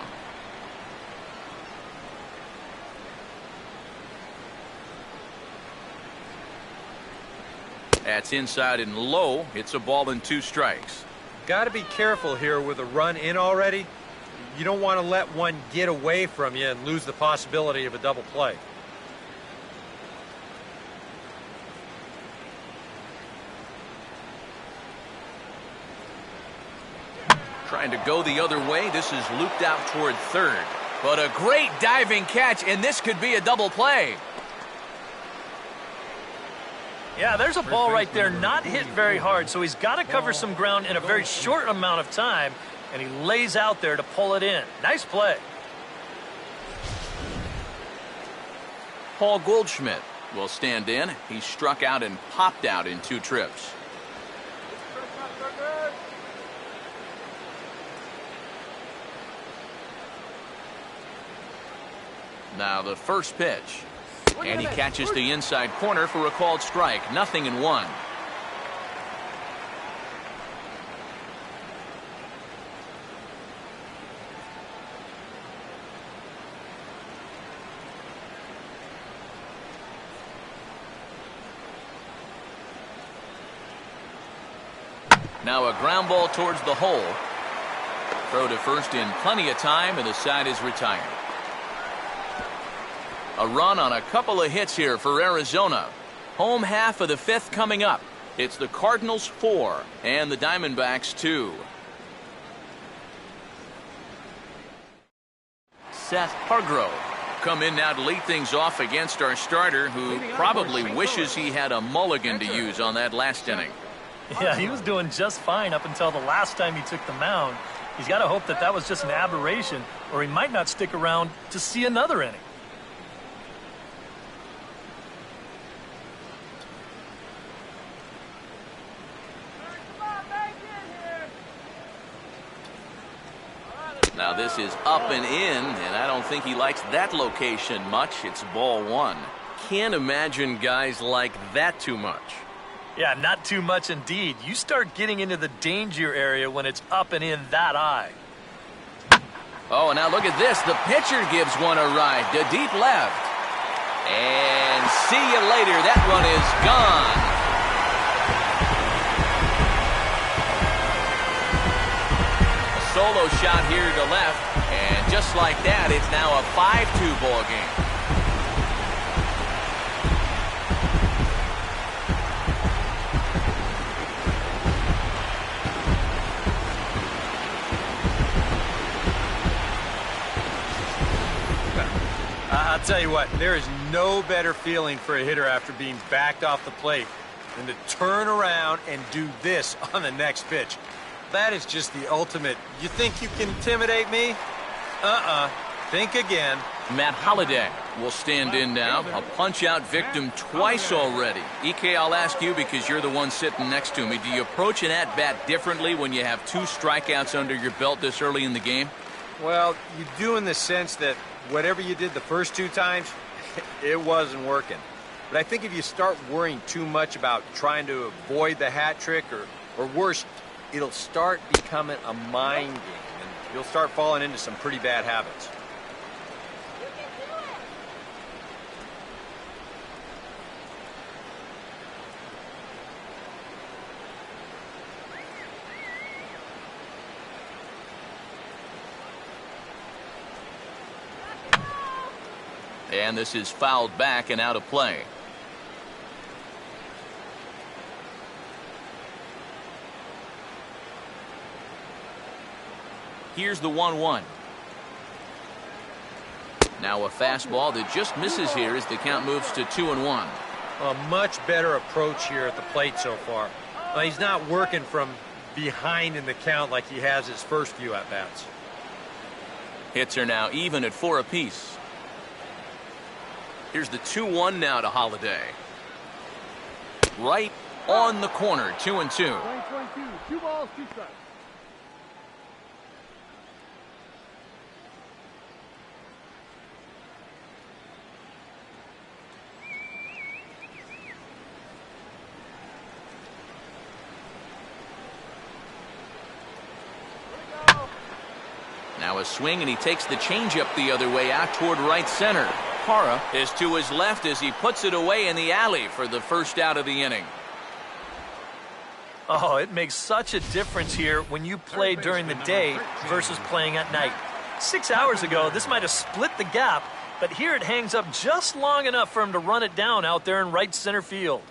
That's inside and low. It's a ball and 2 strikes. Got to be careful here with a run in already. You don't want to let one get away from you and lose the possibility of a double play. Trying to go the other way. This is looped out toward third. But a great diving catch, and this could be a double play. Yeah, there's a ball right there, not hit very hard, so he's got to cover some ground in a very short amount of time, and he lays out there to pull it in. Nice play. Paul Goldschmidt will stand in. He struck out and popped out in 2 trips. Now the first pitch. And he catches the inside corner for a called strike. 0-1. Now a ground ball towards the hole. Throw to first in plenty of time, and the side is retired. A run on a couple of hits here for Arizona. Home half of the fifth coming up. It's the Cardinals 4 and the Diamondbacks 2. Seth Hargrove come in now to lead things off against our starter, who probably wishes he had a mulligan to use on that last inning. Yeah, he was doing just fine up until the last time he took the mound. He's got to hope that that was just an aberration, or he might not stick around to see another inning. Now this is up and in, and I don't think he likes that location much. It's ball one. Can't imagine guys like that too much. Yeah, not too much indeed. You start getting into the danger area when it's up and in that high. Oh, and now look at this. The pitcher gives one a ride to deep left. And see you later. That one is gone. Solo shot here to left, and just like that, it's now a 5-2 ball game. I'll tell you what, there is no better feeling for a hitter after being backed off the plate than to turn around and do this on the next pitch. That is just the ultimate. You think you can intimidate me? Think again. Matt Holliday will stand in now. A punch-out victim twice already. EK, I'll ask you because you're the one sitting next to me. Do you approach an at-bat differently when you have 2 strikeouts under your belt this early in the game? Well, you do in the sense that whatever you did the first 2 times, it wasn't working. But I think if you start worrying too much about trying to avoid the hat trick, or worse, it'll start becoming a mind game, and you'll start falling into some pretty bad habits. And this is fouled back and out of play. Here's the 1-1. Now a fastball that just misses here as the count moves to 2-1. A much better approach here at the plate so far. He's not working from behind in the count like he has his first few at-bats. Hits are now even at 4 apiece. Here's the 2-1 now to Holliday. Right on the corner, 2-2. 2 balls, 2 strikes. Now a swing, and he takes the changeup the other way out toward right center. Parra is to his left as he puts it away in the alley for the first out of the inning. Oh, it makes such a difference here when you play during the day versus playing at night. 6 hours ago, this might have split the gap, but here it hangs up just long enough for him to run it down out there in right center field.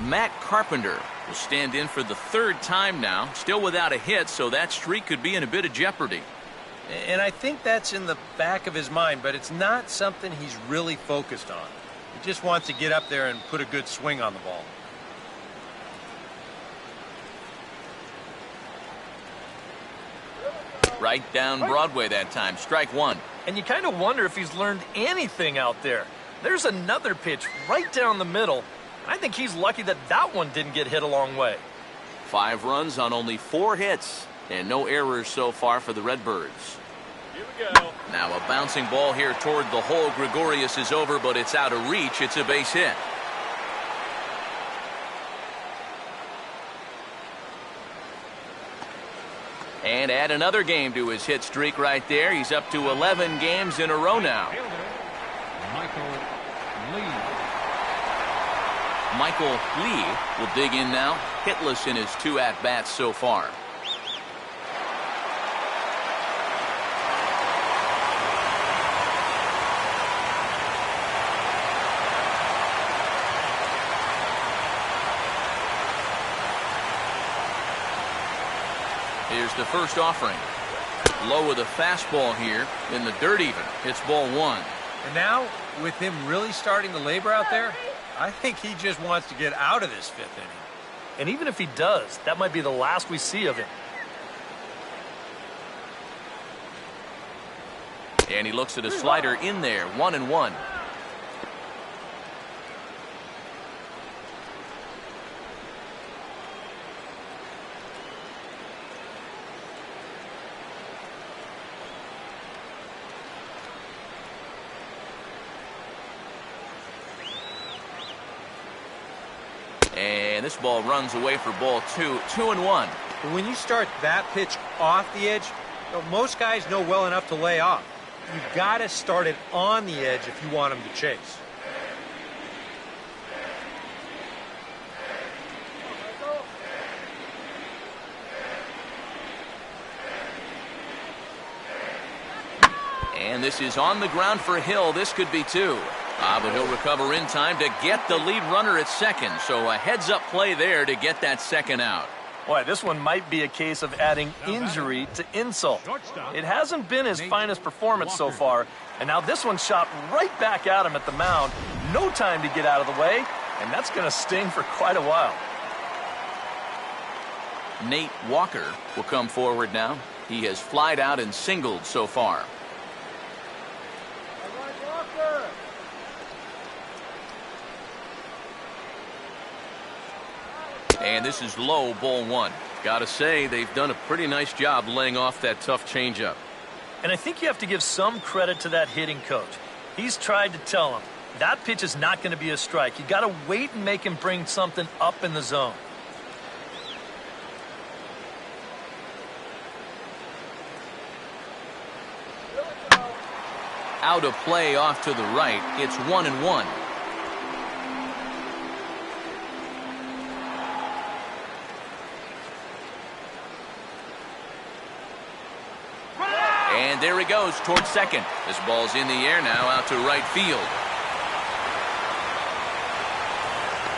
Matt Carpenter will stand in for the 3rd time now, still without a hit, so that streak could be in a bit of jeopardy. And I think that's in the back of his mind, but it's not something he's really focused on. He just wants to get up there and put a good swing on the ball. Right down Broadway that time, strike 1. And you kind of wonder if he's learned anything out there. There's another pitch right down the middle. I think he's lucky that that one didn't get hit a long way. 5 runs on only 4 hits, and no errors so far for the Redbirds. Here we go. Now a bouncing ball here toward the hole. Gregorius is over, but it's out of reach. It's a base hit. And add another game to his hit streak right there. He's up to 11 games in a row now. Michael Lee will dig in now. hitless in his 2 at-bats so far. Here's the first offering. Low with a fastball here in the dirt even. It's ball 1. And now, with him really starting to labor out there, I think he just wants to get out of this 5th inning. And even if he does, that might be the last we see of him. And he looks at a slider in there, 1-1. And this ball runs away for ball 2, 2-1. But when you start that pitch off the edge, you know, most guys know well enough to lay off. You've got to start it on the edge if you want him to chase. And this is on the ground for Hill. This could be 2. But he'll recover in time to get the lead runner at second. So a heads-up play there to get that second out. Boy, this one might be a case of adding injury to insult. It hasn't been his finest performance so far, and now this one shot right back at him at the mound. No time to get out of the way, and that's going to sting for quite a while. Nate Walker will come forward now. He has flied out and singled so far. And this is low, ball 1. Gotta say, they've done a pretty nice job laying off that tough changeup. And I think you have to give some credit to that hitting coach. He's tried to tell him, that pitch is not going to be a strike. You got to wait and make him bring something up in the zone. Out of play off to the right. It's 1-1. And there he goes towards second. This ball's in the air now out to right field.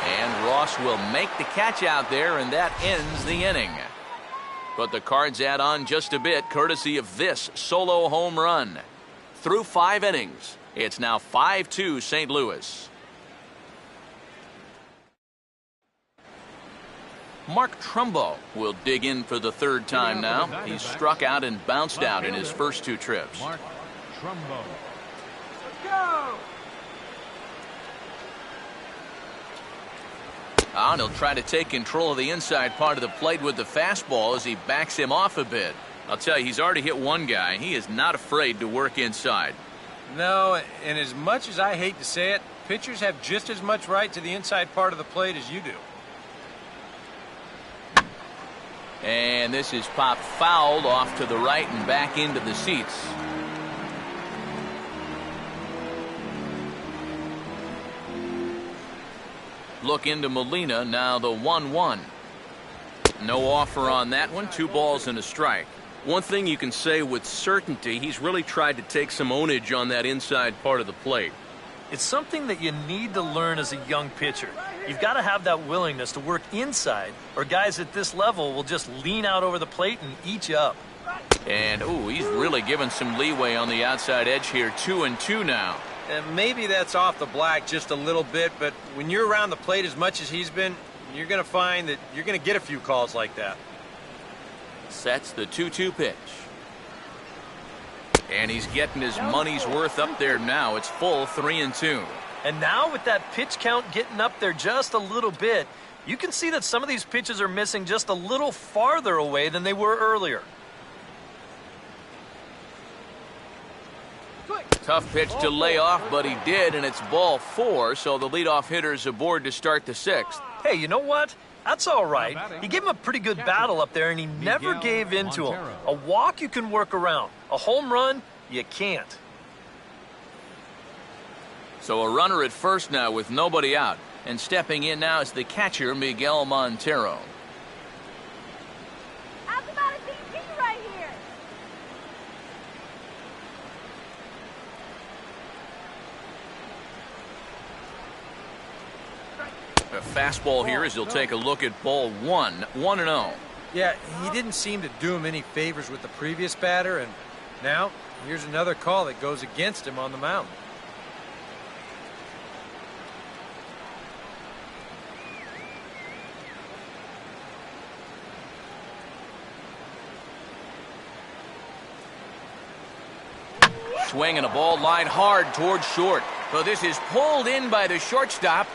And Ross will make the catch out there, and that ends the inning. But the Cards add on just a bit courtesy of this solo home run. Through 5 innings, it's now 5-2 St. Louis. Mark Trumbo will dig in for the 3rd time now. He's struck out and bounced out in his first 2 trips. Mark Trumbo. Go! And he'll try to take control of the inside part of the plate with the fastball as he backs him off a bit. I'll tell you, he's already hit one guy. He is not afraid to work inside. No, and as much as I hate to say it, pitchers have just as much right to the inside part of the plate as you do. And this is popped fouled off to the right and back into the seats. Look into Molina, now the 1-1. No offer on that one, 2 balls and a strike. One thing you can say with certainty, he's really tried to take some ownage on that inside part of the plate. It's something that you need to learn as a young pitcher. You've got to have that willingness to work inside, or guys at this level will just lean out over the plate and eat you up. And, ooh, he's really given some leeway on the outside edge here, 2-2 now. And maybe that's off the black just a little bit, but when you're around the plate as much as he's been, you're going to find that you're going to get a few calls like that. Sets the 2-2 pitch. And he's getting his money's worth up there now. It's full 3-2. And now with that pitch count getting up there just a little bit, you can see that some of these pitches are missing just a little farther away than they were earlier. Tough pitch to lay off, but he did, and it's ball 4, so the leadoff hitter's aboard to start the 6th. Hey, you know what? That's all right. He gave him a pretty good battle up there, and he never gave in to him. A walk you can work around. A home run, you can't. So a runner at first now with nobody out. And stepping in now is the catcher, Miguel Montero. A fastball here as he'll take a look at ball one. 1-0. Yeah, he didn't seem to do him any favors with the previous batter, and now here's another call that goes against him on the mound. Swinging a ball line hard towards short. But this is pulled in by the shortstop.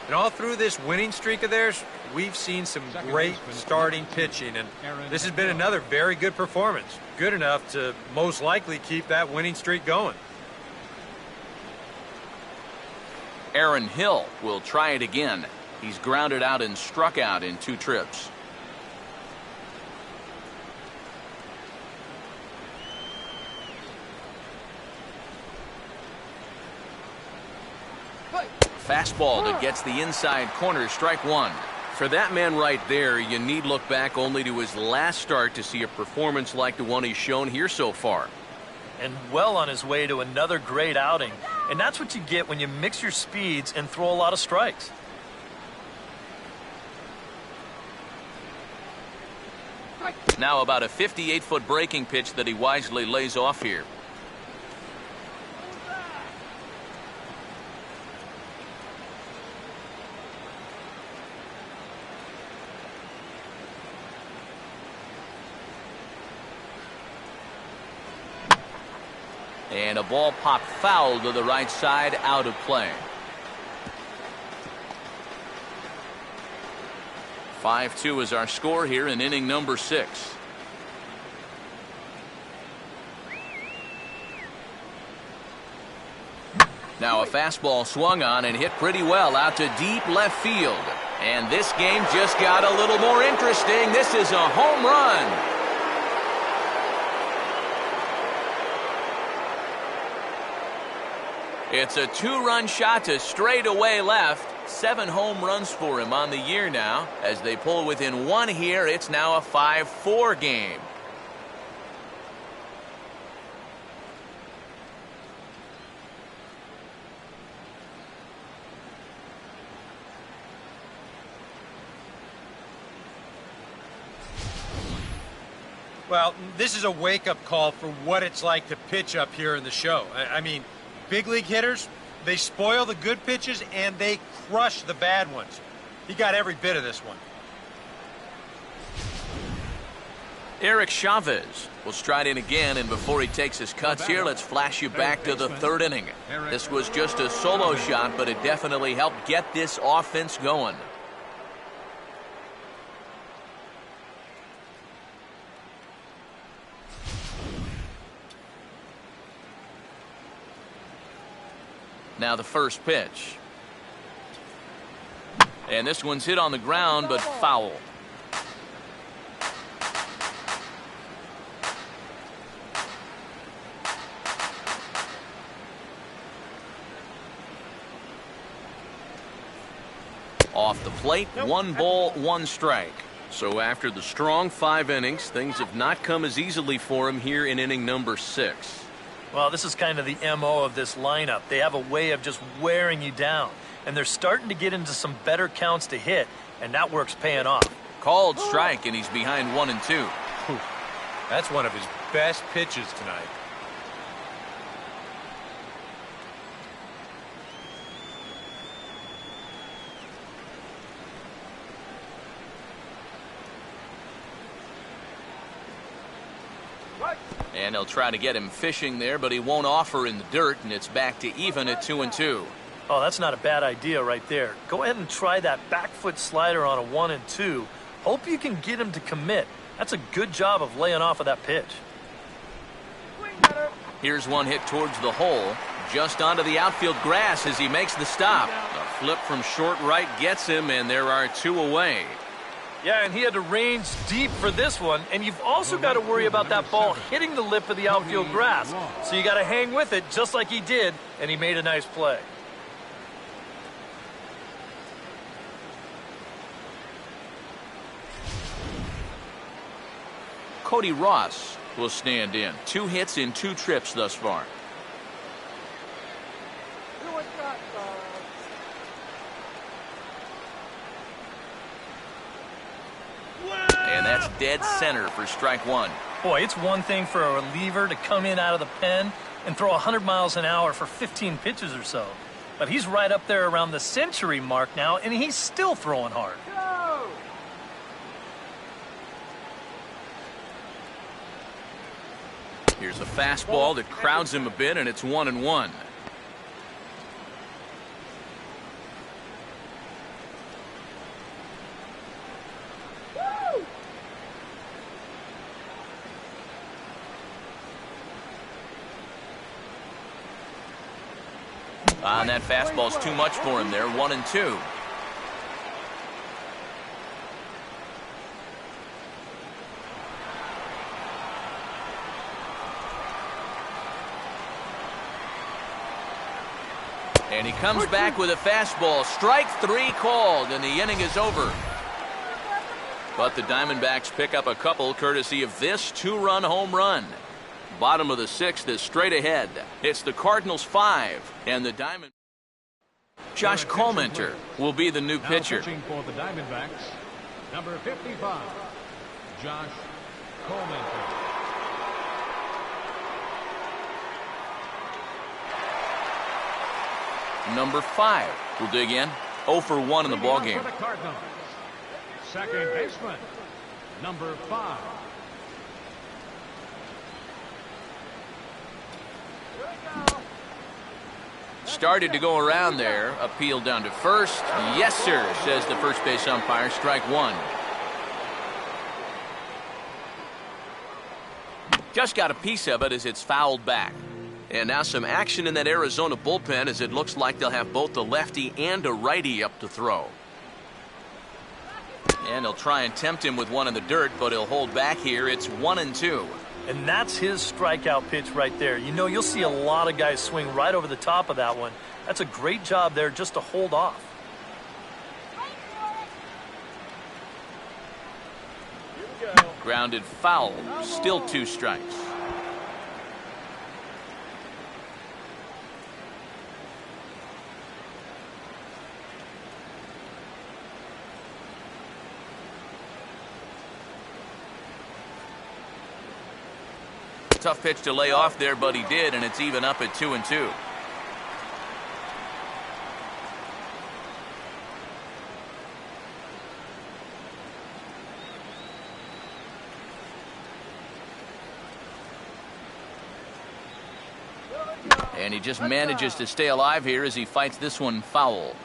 And all through this winning streak of theirs, we've seen some great starting pitching, and this has been another very good performance. Good enough to most likely keep that winning streak going. Aaron Hill will try it again. He's grounded out and struck out in 2 trips. Fastball that gets the inside corner, strike 1. For that man right there, you need look back only to his last start to see a performance like the one he's shown here so far. And well on his way to another great outing. And that's what you get when you mix your speeds and throw a lot of strikes. Now about a 58-foot breaking pitch that he wisely lays off here. And a ball popped foul to the right side, out of play. 5-2 is our score here in inning number 6. Now a fastball swung on and hit pretty well out to deep left field. And this game just got a little more interesting. This is a home run. It's a 2-run shot to straightaway left. 7 home runs for him on the year now. As they pull within 1 here, it's now a 5-4 game. Well, this is a wake-up call for what it's like to pitch up here in the show. I mean, big league hitters, they spoil the good pitches and they crush the bad ones. He got every bit of this one. Eric Chavez will stride in again, and before he takes his cuts here, let's flash you back to the 3rd inning. This was just a solo shot, but it definitely helped get this offense going. Now the first pitch. And this one's hit on the ground, but foul. Off the plate, 1 ball, 1 strike. So after the strong 5 innings, things have not come as easily for him here in inning number 6. Well, this is kind of the MO of this lineup. They have a way of just wearing you down. And they're starting to get into some better counts to hit, and that work's paying off. Called strike, and he's behind 1-2. That's one of his best pitches tonight. And they'll try to get him fishing there, but he won't offer in the dirt, and it's back to even at 2-2. Oh, that's not a bad idea right there. Go ahead and try that back foot slider on a 1-2. Hope you can get him to commit. That's a good job of laying off of that pitch. Here's one hit towards the hole, just onto the outfield grass as he makes the stop. A flip from short right gets him, and there are 2 away. Yeah, and he had to range deep for this one, and you've also got to worry about that ball hitting the lip of the outfield grass. So you got to hang with it just like he did, and he made a nice play. Cody Ross will stand in. 2 hits in 2 trips thus far. dead center for strike one. Boy, it's one thing for a reliever to come in out of the pen and throw 100 miles an hour for 15 pitches or so. But he's right up there around the century mark now, and he's still throwing hard. Go! Here's a fastball that crowds him a bit, and it's 1-1. And that fastball's too much for him there, 1-2. And he comes back with a fastball. Strike three called, and the inning is over. But the Diamondbacks pick up a couple courtesy of this two-run home run. Bottom of the sixth is straight ahead. It's the Cardinals 5, and the Diamond. Josh Carpenter will be the new pitcher. Pitching for the Diamondbacks, number 55, Josh Carpenter. Number 5 will dig in. 0 for 1 in the ball game. For the Cardinals, second baseman, number 5. Started to go around there. Appeal down to first. Yes, sir, says the first base umpire. Strike one. Just got a piece of it as it's fouled back. And now some action in that Arizona bullpen as it looks like they'll have both a lefty and a righty up to throw. And they'll try and tempt him with one in the dirt, but he'll hold back here. It's 1-2. And that's his strikeout pitch right there. You know, you'll see a lot of guys swing right over the top of that one. That's a great job there just to hold off. Grounded foul. Still 2 strikes. Tough pitch to lay off there, but he did, and it's even up at 2-2. And he just manages to stay alive here as he fights this one foul.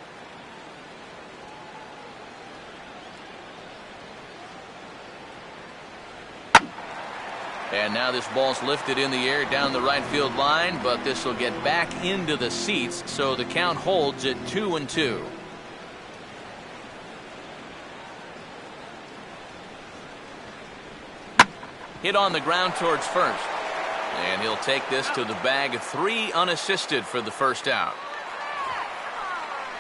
And now this ball's lifted in the air down the right field line, but this will get back into the seats, so the count holds at 2-2. Hit on the ground towards first. And he'll take this to the bag of 3 unassisted for the first out.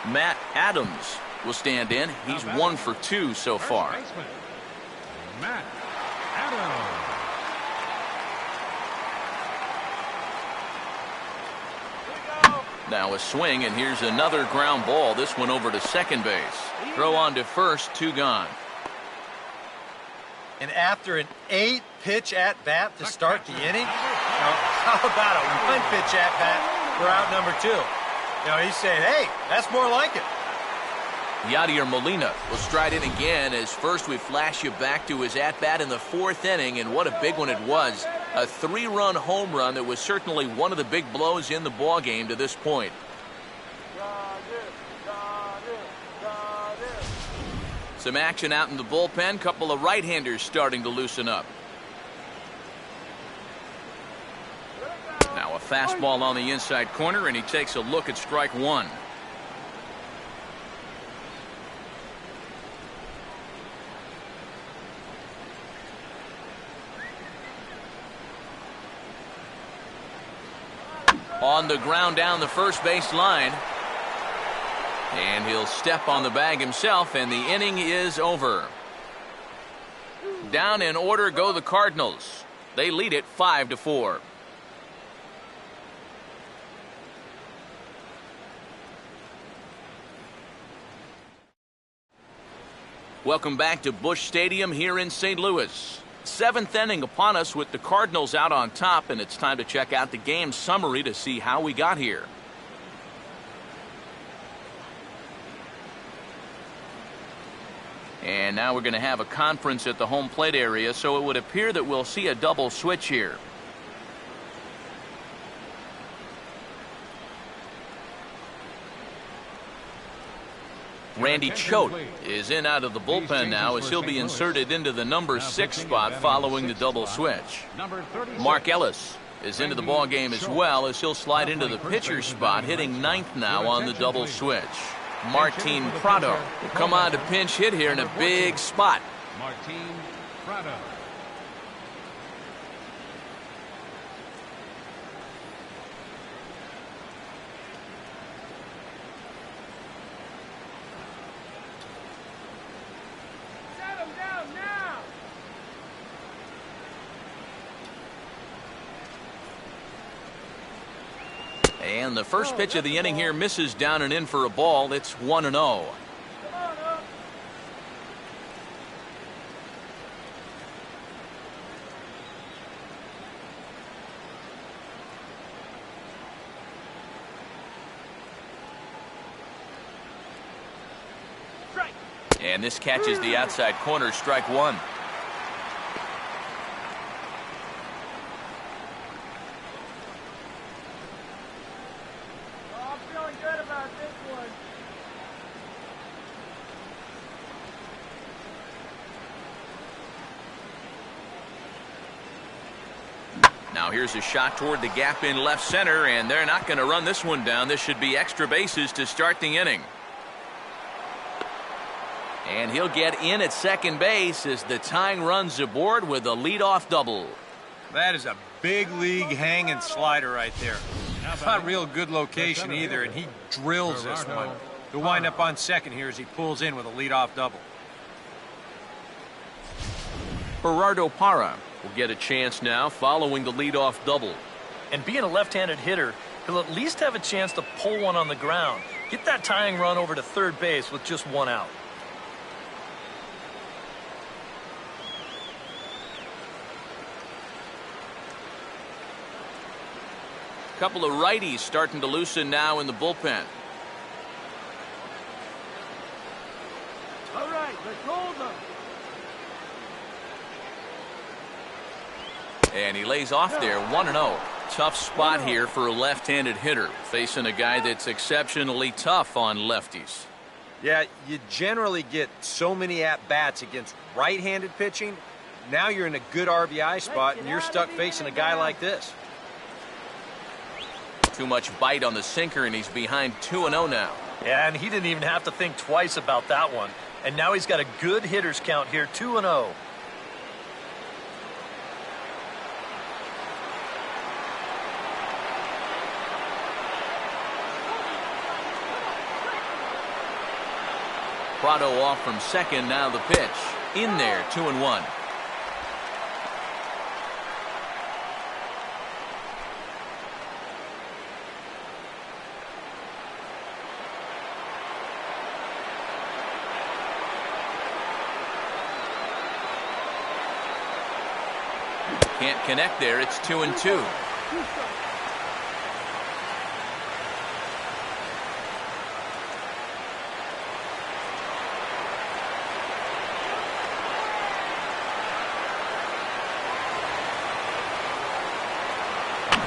Matt Adams will stand in. He's 1 for 2 so far. Matt Adams. Now a swing, and here's another ground ball. This one over to second base. Throw on to first, 2 gone. And after an 8-pitch at-bat to start the inning, how about a 1-pitch at-bat for out number 2? You know, he's saying, hey, that's more like it. Yadier Molina will stride in again as first we flash you back to his at-bat in the 4th inning, and what a big one it was. A 3-run home run that was certainly one of the big blows in the ballgame to this point. Some action out in the bullpen. Couple of right-handers starting to loosen up. Now a fastball on the inside corner, and he takes a look at strike one. On the ground down the first base line. And he'll step on the bag himself, and the inning is over. Down in order go the Cardinals. They lead it 5-4. Welcome back to Busch Stadium here in St. Louis. Seventh inning upon us with the Cardinals out on top, and it's time to check out the game summary to see how we got here. And now we're going to have a conference at the home plate area, so it would appear that we'll see a double switch here. Randy Choate is in out of the bullpen now as he'll be inserted into the number 6 spot following the double switch. Mark Ellis is into the ball game as well as he'll slide into the pitcher's spot, hitting 9th now on the double switch. Martin Prado will come on to pinch hit here in a big spot. Martin Prado. And the first pitch of the inning here misses down and in for a ball. It's 1-0. And this catches the outside corner, strike one. Now here's a shot toward the gap in left center, and they're not going to run this one down. This should be extra bases to start the inning. And he'll get in at second base as the tying runs aboard with a leadoff double. That is a big league hanging slider right there. Not real good location either, and he drills this one. He'll wind up on second here as he pulls in with a leadoff double. Gerardo Parra will get a chance now following the leadoff double. And being a left-handed hitter, he'll at least have a chance to pull one on the ground. Get that tying run over to third base with just one out. Couple of righties starting to loosen now in the bullpen. All right, let's hold them. And he lays off there, 1-0. Tough spot here for a left-handed hitter, facing a guy that's exceptionally tough on lefties. Yeah, you generally get so many at-bats against right-handed pitching. Now you're in a good RBI spot, and you're stuck facing a guy like this. Too much bite on the sinker, and he's behind 2-0 now. Yeah, and he didn't even have to think twice about that one. And now he's got a good hitters count here, 2-0. Prado off from second, now the pitch. In there, 2-1. Can't connect there, it's 2-2.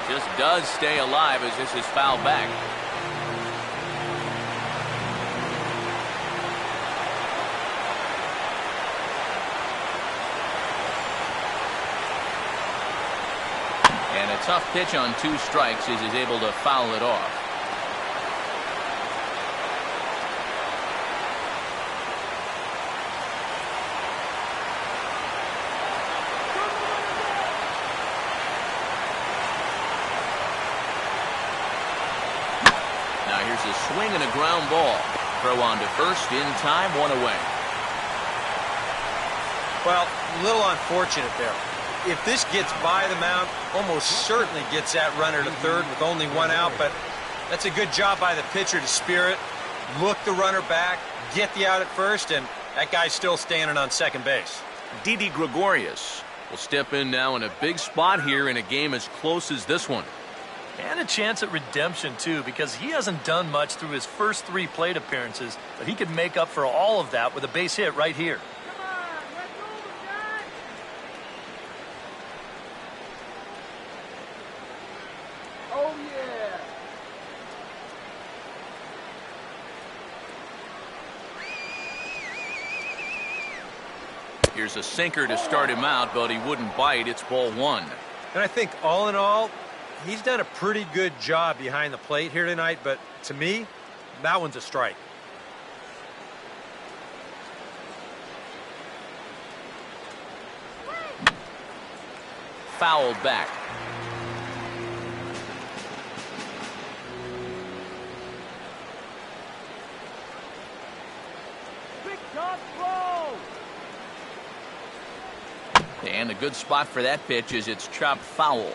Just does stay alive as this is fouled back. And a tough pitch on 2 strikes as he's able to foul it off. Now here's a swing and a ground ball. Throw on to first in time, 1 away. Well, a little unfortunate there. If this gets by the mound, almost certainly gets that runner to third with only 1 out, but that's a good job by the pitcher to spear it, look the runner back, get the out at first, and That guy's still standing on second base. DIDI GREGORIUS will step in now in a big spot here in a game as close as this one. And a chance at redemption, too, because he hasn't done much through his first 3 plate appearances, but he could make up for all of that with a base hit right here. Come on, let's move it, guys. Oh, yeah. Here's a sinker to start him out, but he wouldn't bite. It's ball 1. And I think all in all, he's done a pretty good job behind the plate here tonight, but to me, that one's a strike. Fouled back. Big top throw. And a good spot for that pitch is it's chopped foul.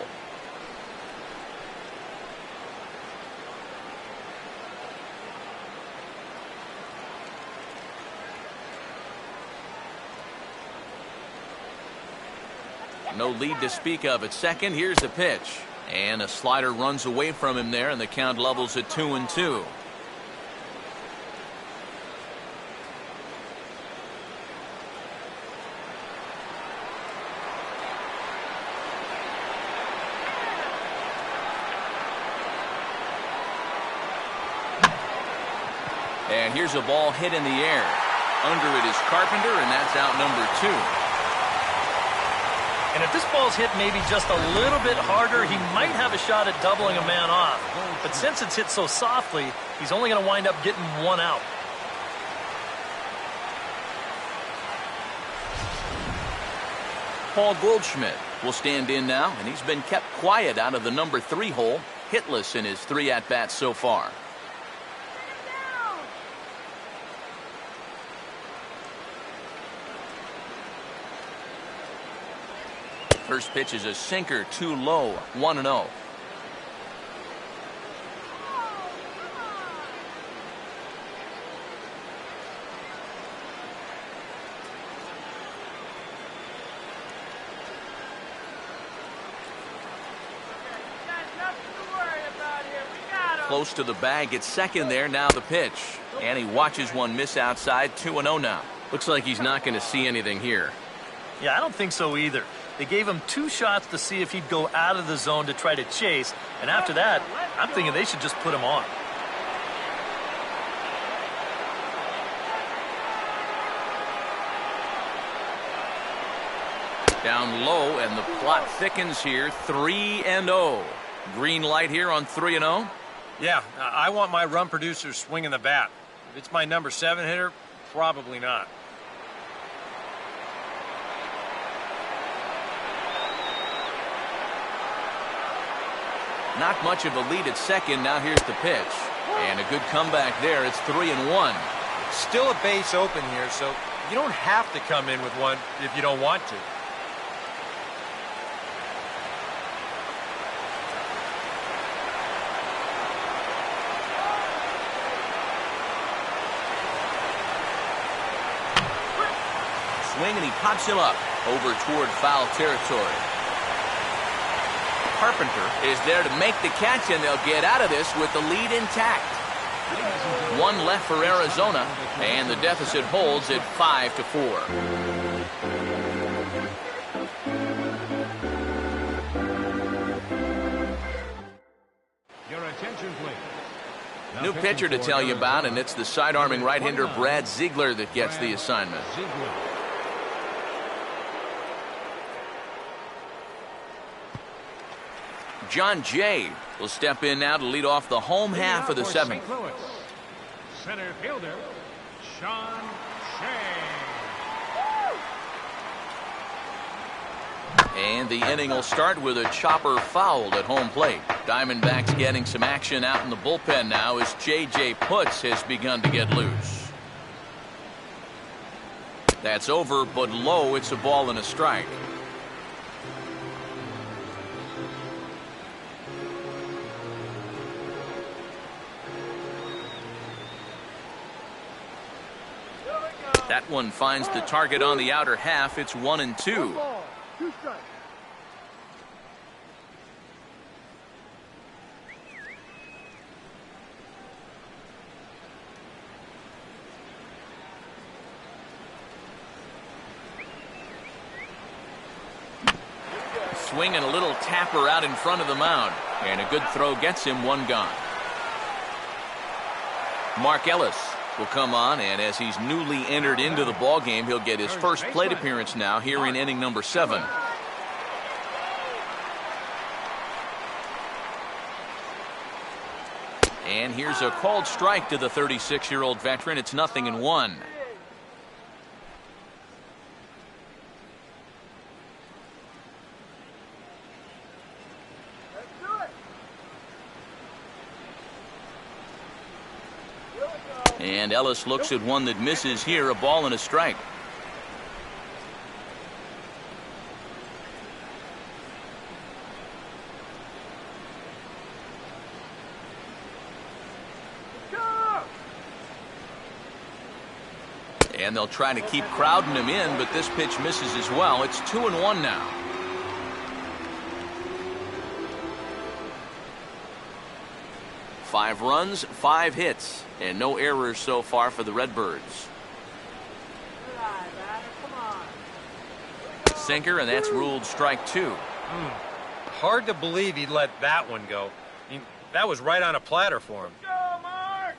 No lead to speak of at second. Here's the pitch. And a slider runs away from him there, and the count levels at 2-2. And here's a ball hit in the air. Under it is Carpenter, and that's out number 2. And if this ball's hit maybe just a little bit harder, he might have a shot at doubling a man off. But since it's hit so softly, he's only going to wind up getting 1 out. Paul Goldschmidt will stand in now, and he's been kept quiet out of the number 3 hole, hitless in his 3 at-bats so far. First pitch is a sinker, too low, 1-0. Close to the bag at second there. Now the pitch. And he watches one miss outside. 2-0 now. Looks like he's not going to see anything here. Yeah, I don't think so either. They gave him 2 shots to see if he'd go out of the zone to try to chase. And after that, I'm thinking they should just put him on. Down low, and the plot thickens here. 3-0. Green light here on 3-0. Yeah, I want my run producer swinging the bat. If it's my number 7 hitter, probably not. Not much of a lead at second. Now here's the pitch. And a good comeback there. It's 3-1. Still a base open here, so you don't have to come in with one if you don't want to. Swing, and he pops him up over toward foul territory. Carpenter is there to make the catch, and they'll get out of this with the lead intact. 1 left for Arizona, and the deficit holds at 5-4. Your attention, please. New pitcher to tell you about, and it's the side-arming right-hander Brad Ziegler that gets the assignment. John Jay will step in now to lead off the home half of the 7th. Center fielder, Sean Shea. And the inning will start with a chopper fouled at home plate. Diamondbacks getting some action out in the bullpen now as J.J. Putz has begun to get loose. That's over, but low. It's a ball and a strike. Here we go. That one finds the target on the outer half. It's 1-2. 2 strikes. Swinging a little tapper out in front of the mound. And a good throw gets him 1 gone. Mark Ellis will come on, and as he's newly entered into the ballgame, he'll get his first plate appearance now here in inning number 7. And here's a called strike to the 36-year-old veteran. It's 0-1. And Ellis looks at one that misses here, a ball and a strike. And they'll try to keep crowding him in, but this pitch misses as well. It's 2-1 now. Five runs, 5 hits, and no errors so far for the Redbirds. Sinker, and that's ruled strike 2. Hard to believe he let that one go. I mean, that was right on a platter for him. Go, Mark!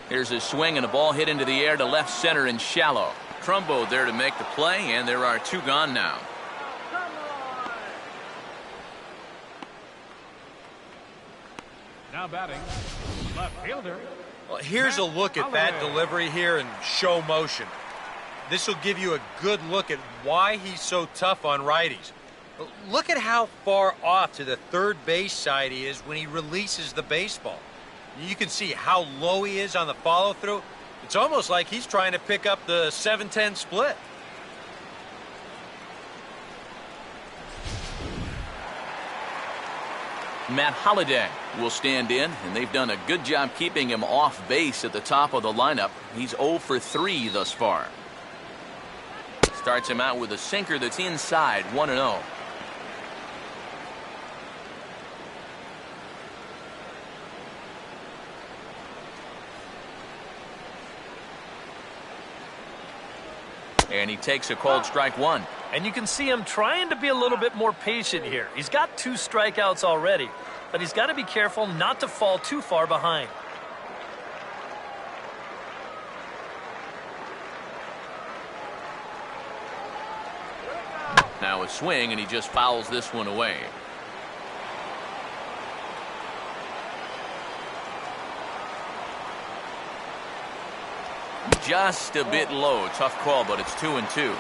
Here's a swing and a ball hit into the air to left center and shallow. Trumbo there to make the play, and there are 2 gone now. Come on! Now batting, left fielder. Well, here's a look at that delivery here in show motion. This will give you a good look at why he's so tough on righties. Look at how far off to the third base side he is when he releases the baseball. You can see how low he is on the follow-through. It's almost like he's trying to pick up the 7-10 split. Matt Holliday will stand in, and they've done a good job keeping him off base at the top of the lineup. He's 0 for 3 thus far. Starts him out with a sinker that's inside, 1-0. And he takes a called strike 1. And you can see him trying to be a little bit more patient here. He's got 2 strikeouts already, but he's got to be careful not to fall too far behind. Now a swing, and he just fouls this one away. Just a bit low. Tough call, but it's 2-2.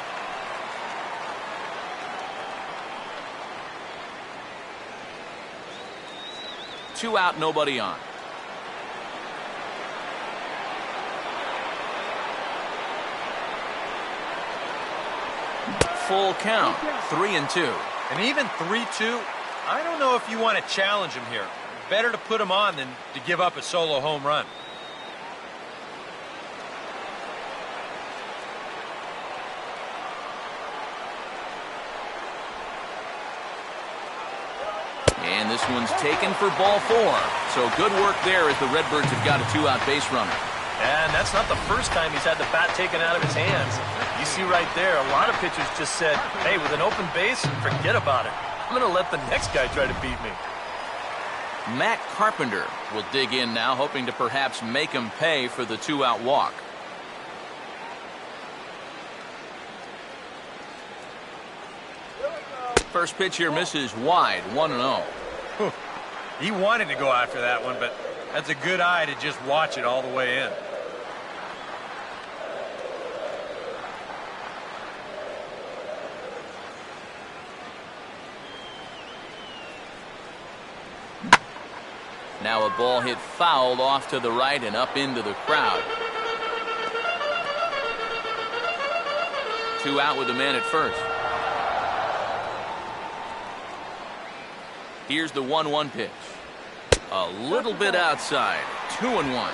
Two out, nobody on. Full count, 3-2. And even 3-2, I don't know if you want to challenge him here. Better to put him on than to give up a solo home run. And this one's taken for ball 4. So good work there as the Redbirds have got a 2-out base runner. And that's not the first time he's had the bat taken out of his hands. You see right there, a lot of pitchers just said, hey, with an open base, forget about it. I'm going to let the next guy try to beat me. Matt Carpenter will dig in now, hoping to perhaps make him pay for the 2-out walk. First pitch here misses wide, 1-0. He wanted to go after that one, but that's a good eye to just watch it all the way in. Now a ball hit fouled off to the right and up into the crowd. 2 out with the man at first. Here's the 1-1 pitch. A little bit outside. 2-1.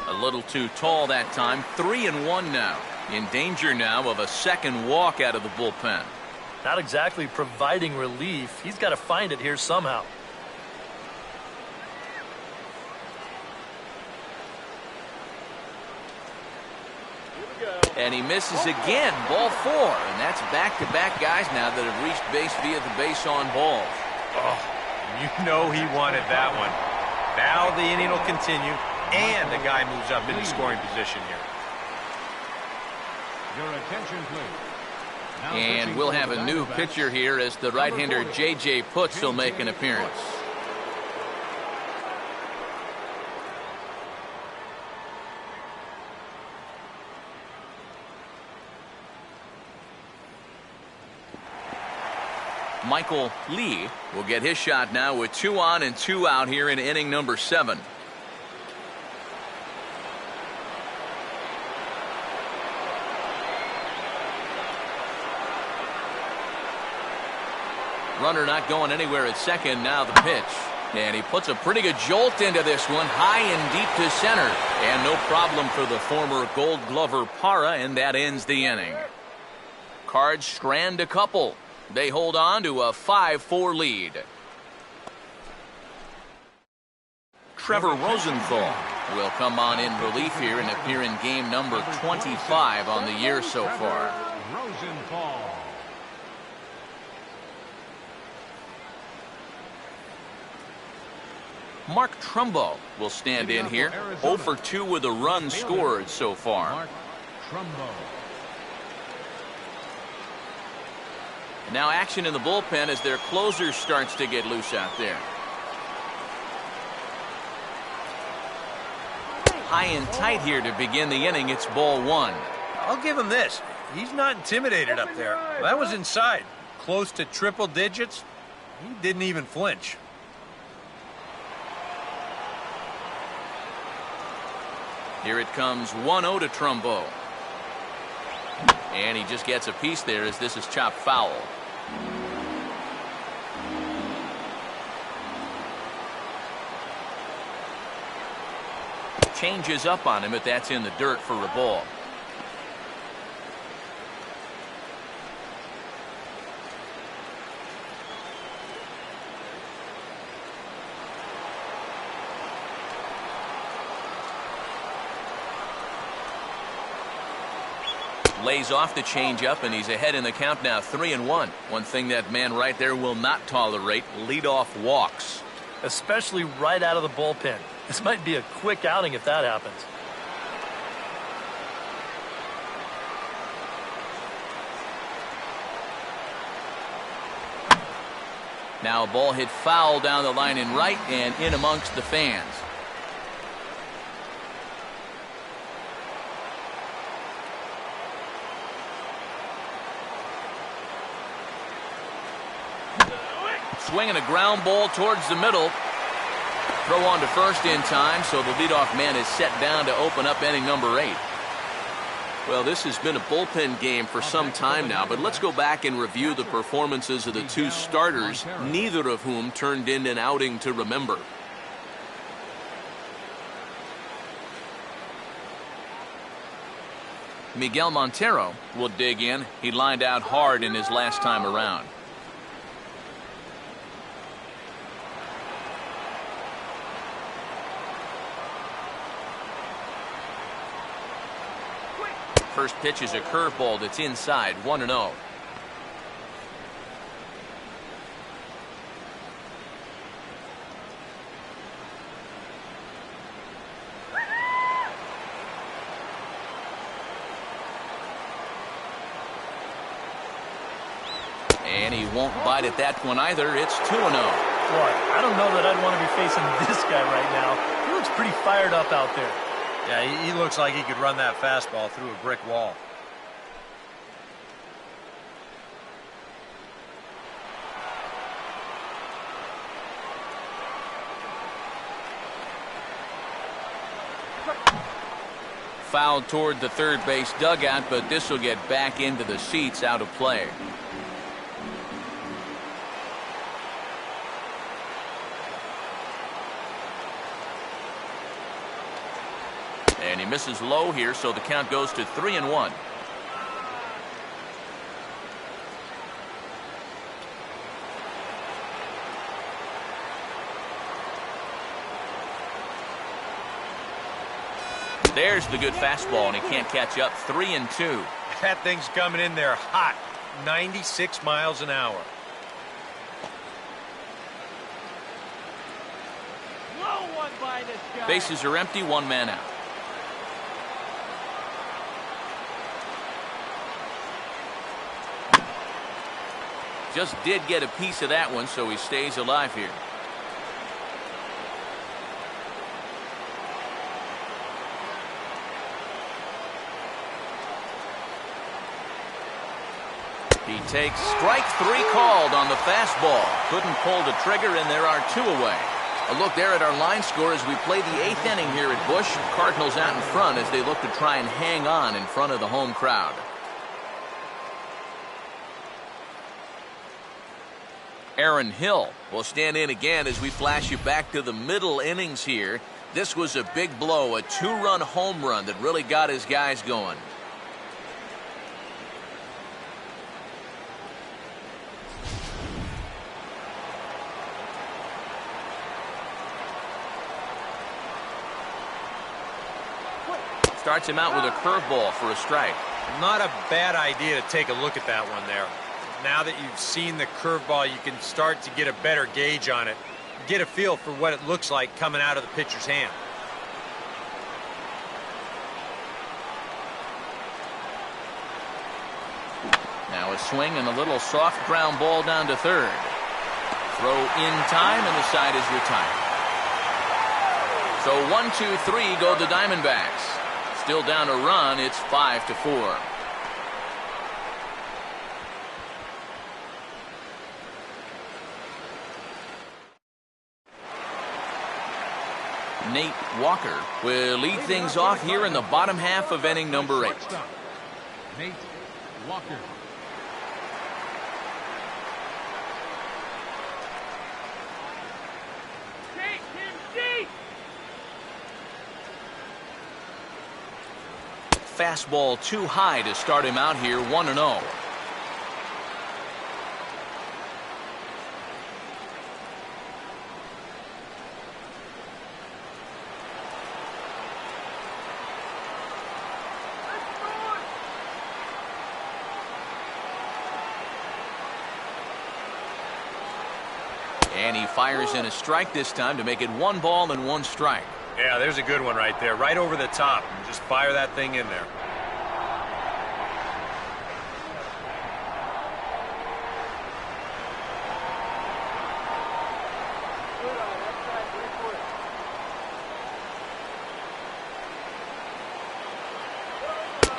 A little too tall that time. 3-1 now. In danger now of a second walk out of the bullpen. Not exactly providing relief. He's got to find it here somehow. And he misses again. Ball 4. And that's back-to-back guys now that have reached base via the base on balls. Oh, you know he wanted that one. Now the inning will continue, and the guy moves up into scoring position here. Your attention, please. Now And we'll have a new pitcher here as the right-hander J.J. Putz will make an appearance. Michael Lee will get his shot now with 2 on and 2 out here in inning number 7. Runner not going anywhere at second. Now the pitch. And he puts a pretty good jolt into this one. High and deep to center. And no problem for the former Gold Glover Parra, and that ends the inning. Cards strand a couple. They hold on to a 5-4 lead. Trevor Rosenthal will come on in relief here and appear in game number 25 on the year so far. Rosenthal. Mark Trumbo will stand in here. 0 for 2 with a run scored so far. Mark Trumbo. Now action in the bullpen as their closer starts to get loose out there. High and tight here to begin the inning. It's ball 1. I'll give him this. He's not intimidated up there. That was inside. Close to triple digits. He didn't even flinch. Here it comes 1-0 to Trumbo. And he just gets a piece there as this is chopped foul. Changes up on him, but that's in the dirt for a ball. Lays off the changeup, and he's ahead in the count now, 3-1. One thing that man right there will not tolerate: leadoff walks. Especially right out of the bullpen. This might be a quick outing if that happens. Now a ball hit foul down the line in right and in amongst the fans. Swinging a ground ball towards the middle. Throw on to first in time, so the leadoff man is set down to open up inning number 8. Well, this has been a bullpen game for some time now, but let's go back and review the performances of the two starters, neither of whom turned in an outing to remember. Miguel Montero will dig in. He lined out hard in his last time around. First pitch is a curveball that's inside, 1-0. And he won't bite at that one either. It's 2-0. Boy, I don't know that I'd want to be facing this guy right now. He looks pretty fired up out there. Yeah, he looks like he could run that fastball through a brick wall. fouled toward the third base dugout, but this will get back into the seats, out of play. And he misses low here, so the count goes to 3-1. There's the good fastball, and he can't catch up. 3-2. That thing's coming in there hot. 96 miles an hour. Low one by this guy. Bases are empty, one man out. Just did get a piece of that one, so he stays alive here. He takes strike 3 called on the fastball. Couldn't pull the trigger, and there are 2 away. A look there at our line score as we play the 8th inning here at Busch. Cardinals out in front as they look to try and hang on in front of the home crowd. Aaron Hill will stand in again as we flash you back to the middle innings here. This was a big blow, a 2-run home run that really got his guys going. Starts him out with a curveball for a strike. Not a bad idea to take a look at that one there. Now that you've seen the curveball, you can start to get a better gauge on it. Get a feel for what it looks like coming out of the pitcher's hand. Now a swing and a little soft ground ball down to third. Throw in time, and the side is retired. So 1-2-3 go the Diamondbacks. Still down a run, it's 5-4. Nate Walker will lead things off here in the bottom half of inning number 8. Nate Walker. Take him deep. Fastball too high to start him out here, 1-0. And he fires in a strike this time to make it 1 ball and 1 strike. Yeah, there's a good one right there. Right over the top. Just fire that thing in there.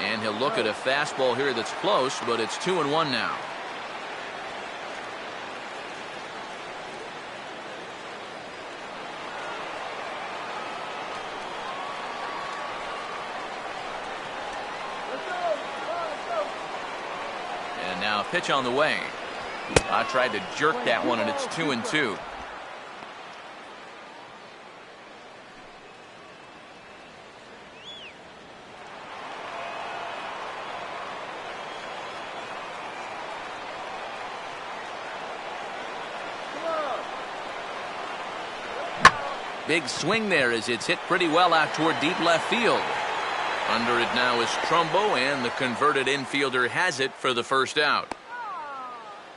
And he'll look at a fastball here that's close, but it's 2-1 now. Now pitch on the way. I tried to jerk that one, and it's 2-2. Big swing there as it's hit pretty well out toward deep left field. Under it now is Trumbo, and the converted infielder has it for the first out.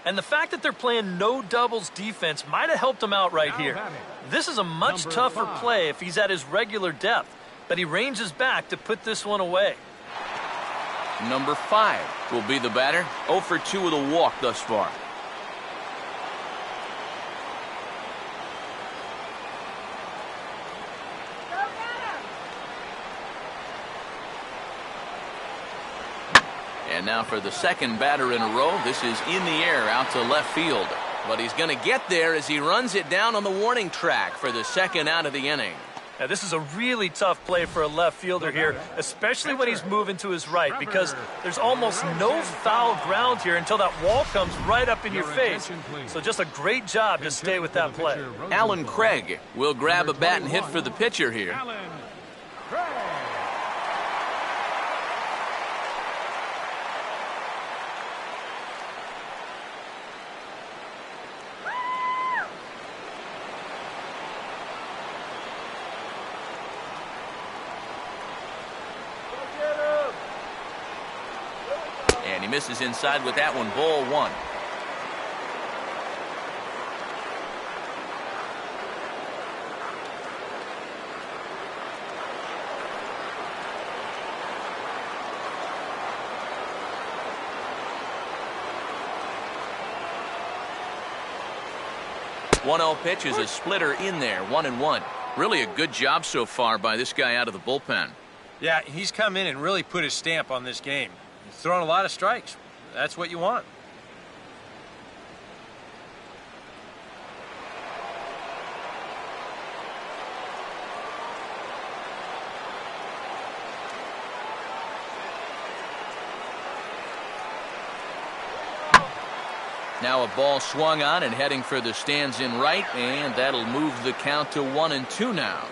And the fact that they're playing no doubles defense might have helped him out right here. This is a much tougher play if he's at his regular depth, but he ranges back to put this one away. Number 5 will be the batter. 0 for 2 with a walk thus far. And now for the second batter in a row. This is in the air out to left field. But he's going to get there as he runs it down on the warning track for the second out of the inning. Now, this is a really tough play for a left fielder here, especially when he's moving to his right, because there's almost no foul ground here until that wall comes right up in your face. So just a great job to stay with that play. Alan Craig will grab a bat and hit for the pitcher here. Alan Craig. And he misses inside with that one, ball one. One 0 pitch is a splitter in there, 1-1. Really a good job so far by this guy out of the bullpen. Yeah, he's come in and really put his stamp on this game. He's thrown a lot of strikes. That's what you want. Now a ball swung on and heading for the stands in right, and that'll move the count to 1-2 now.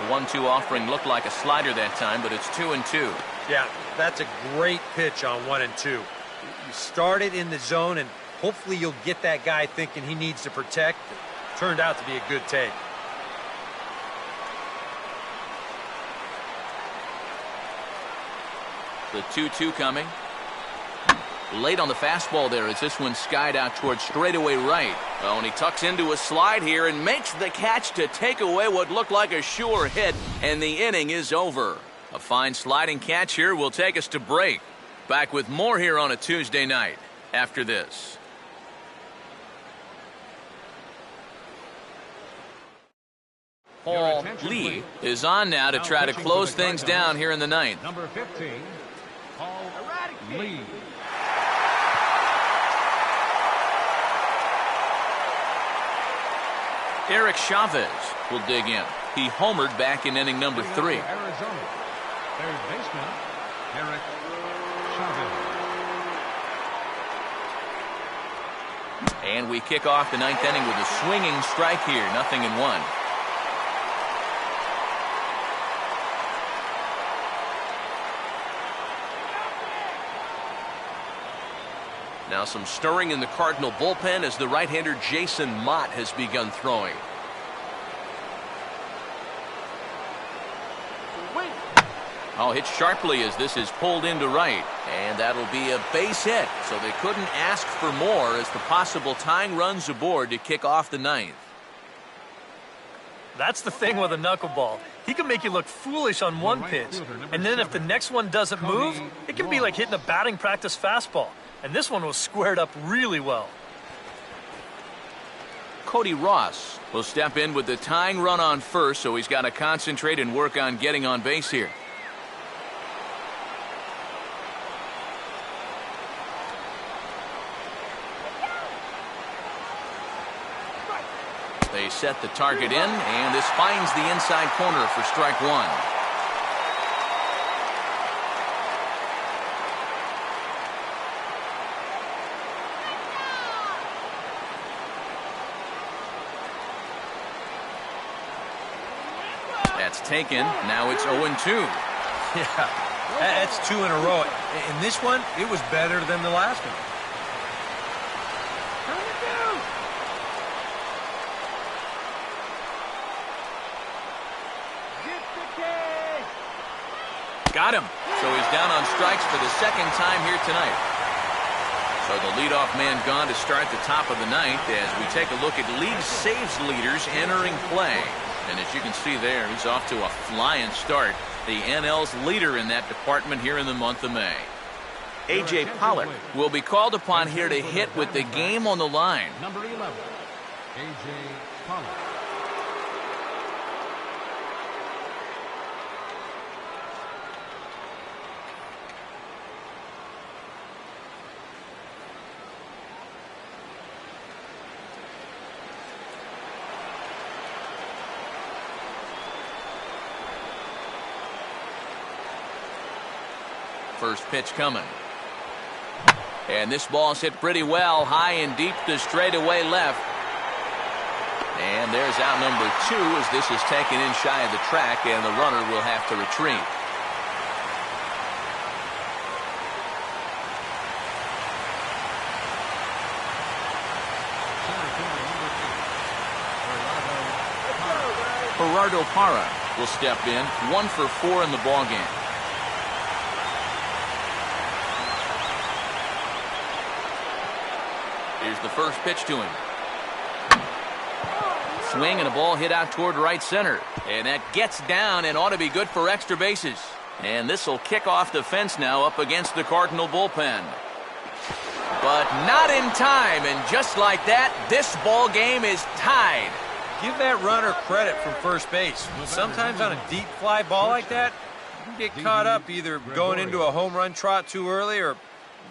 The 1-2 offering looked like a slider that time, but it's 2-2. Yeah, that's a great pitch on 1-2. You start it in the zone, and hopefully you'll get that guy thinking he needs to protect. It turned out to be a good take. The 2-2 coming. Late on the fastball there as this one skied out towards straightaway right. Oh, and he tucks into a slide here and makes the catch to take away what looked like a sure hit, and the inning is over. A fine sliding catch here will take us to break. Back with more here on a Tuesday night after this. Paul Lee is on now to try to close things down here in the ninth. Number 15, Paul Lee. Eric Chavez will dig in. He homered back in inning number 3. Arizona, third baseman, Eric Chavez. And we kick off the ninth inning with a swinging strike here, 0-1. Now some stirring in the Cardinal bullpen as the right-hander Jason Mott has begun throwing. Oh, hit sharply as this is pulled into right. And that'll be a base hit, so they couldn't ask for more as the possible tying runs aboard to kick off the ninth. That's the thing with a knuckleball. He can make you look foolish on one pitch, and then if the next one doesn't move, it can be like hitting a batting practice fastball. And this one was squared up really well. Cody Ross will step in with the tying run on first, so he's got to concentrate and work on getting on base here. They set the target in, and this finds the inside corner for strike one. That's taken. Now it's 0-2. Yeah, that's 2 in a row. And this one, it was better than the last one. Got him. So he's down on strikes for the second time here tonight. So the leadoff man gone to start the top of the ninth as we take a look at league saves leaders entering play. And as you can see there, he's off to a flying start. The NL's leader in that department here in the month of May. A.J. Pollock will be called upon here to hit with the game on the line. Number 11, A.J. Pollock. first pitch coming. And this ball's hit pretty well, high and deep to straightaway left. And there's out number 2 as this is taken in shy of the track, and the runner will have to retreat. Gerardo Parra will step in, 1 for 4 in the ballgame. Here's the first pitch to him. Swing and a ball hit out toward right center. And that gets down and ought to be good for extra bases. And this will kick off the fence now up against the Cardinal bullpen. But not in time, and just like that, this ball game is tied. Give that runner credit from first base. Sometimes on a deep fly ball like that, you get caught up either going into a home run trot too early or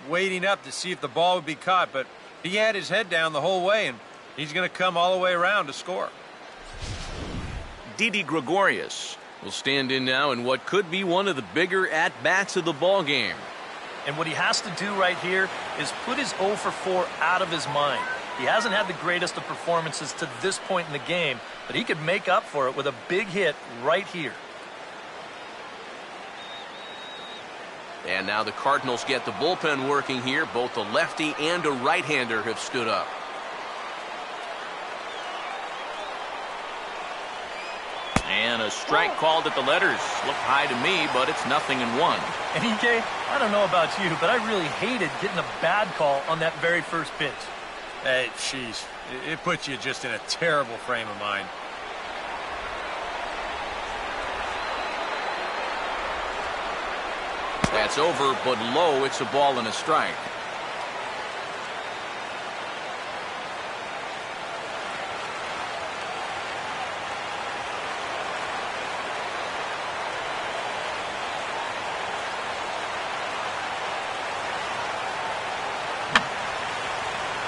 waiting up to see if the ball would be caught. But he had his head down the whole way, and he's going to come all the way around to score. DIDI Gregorius will stand in now in what could be one of the bigger at-bats of the ball game. And what he has to do right here is put his 0 for 4 out of his mind. He hasn't had the greatest of performances to this point in the game, but he could make up for it with a big hit right here. And now the Cardinals get the bullpen working here. Both a lefty and a right-hander have stood up. And a strike called at the letters. Looked high to me, but it's 0-1. And EK, I don't know about you, but I really hated getting a bad call on that very first pitch. Hey, jeez, it puts you just in a terrible frame of mind. That's over, but low. It's a ball and a strike.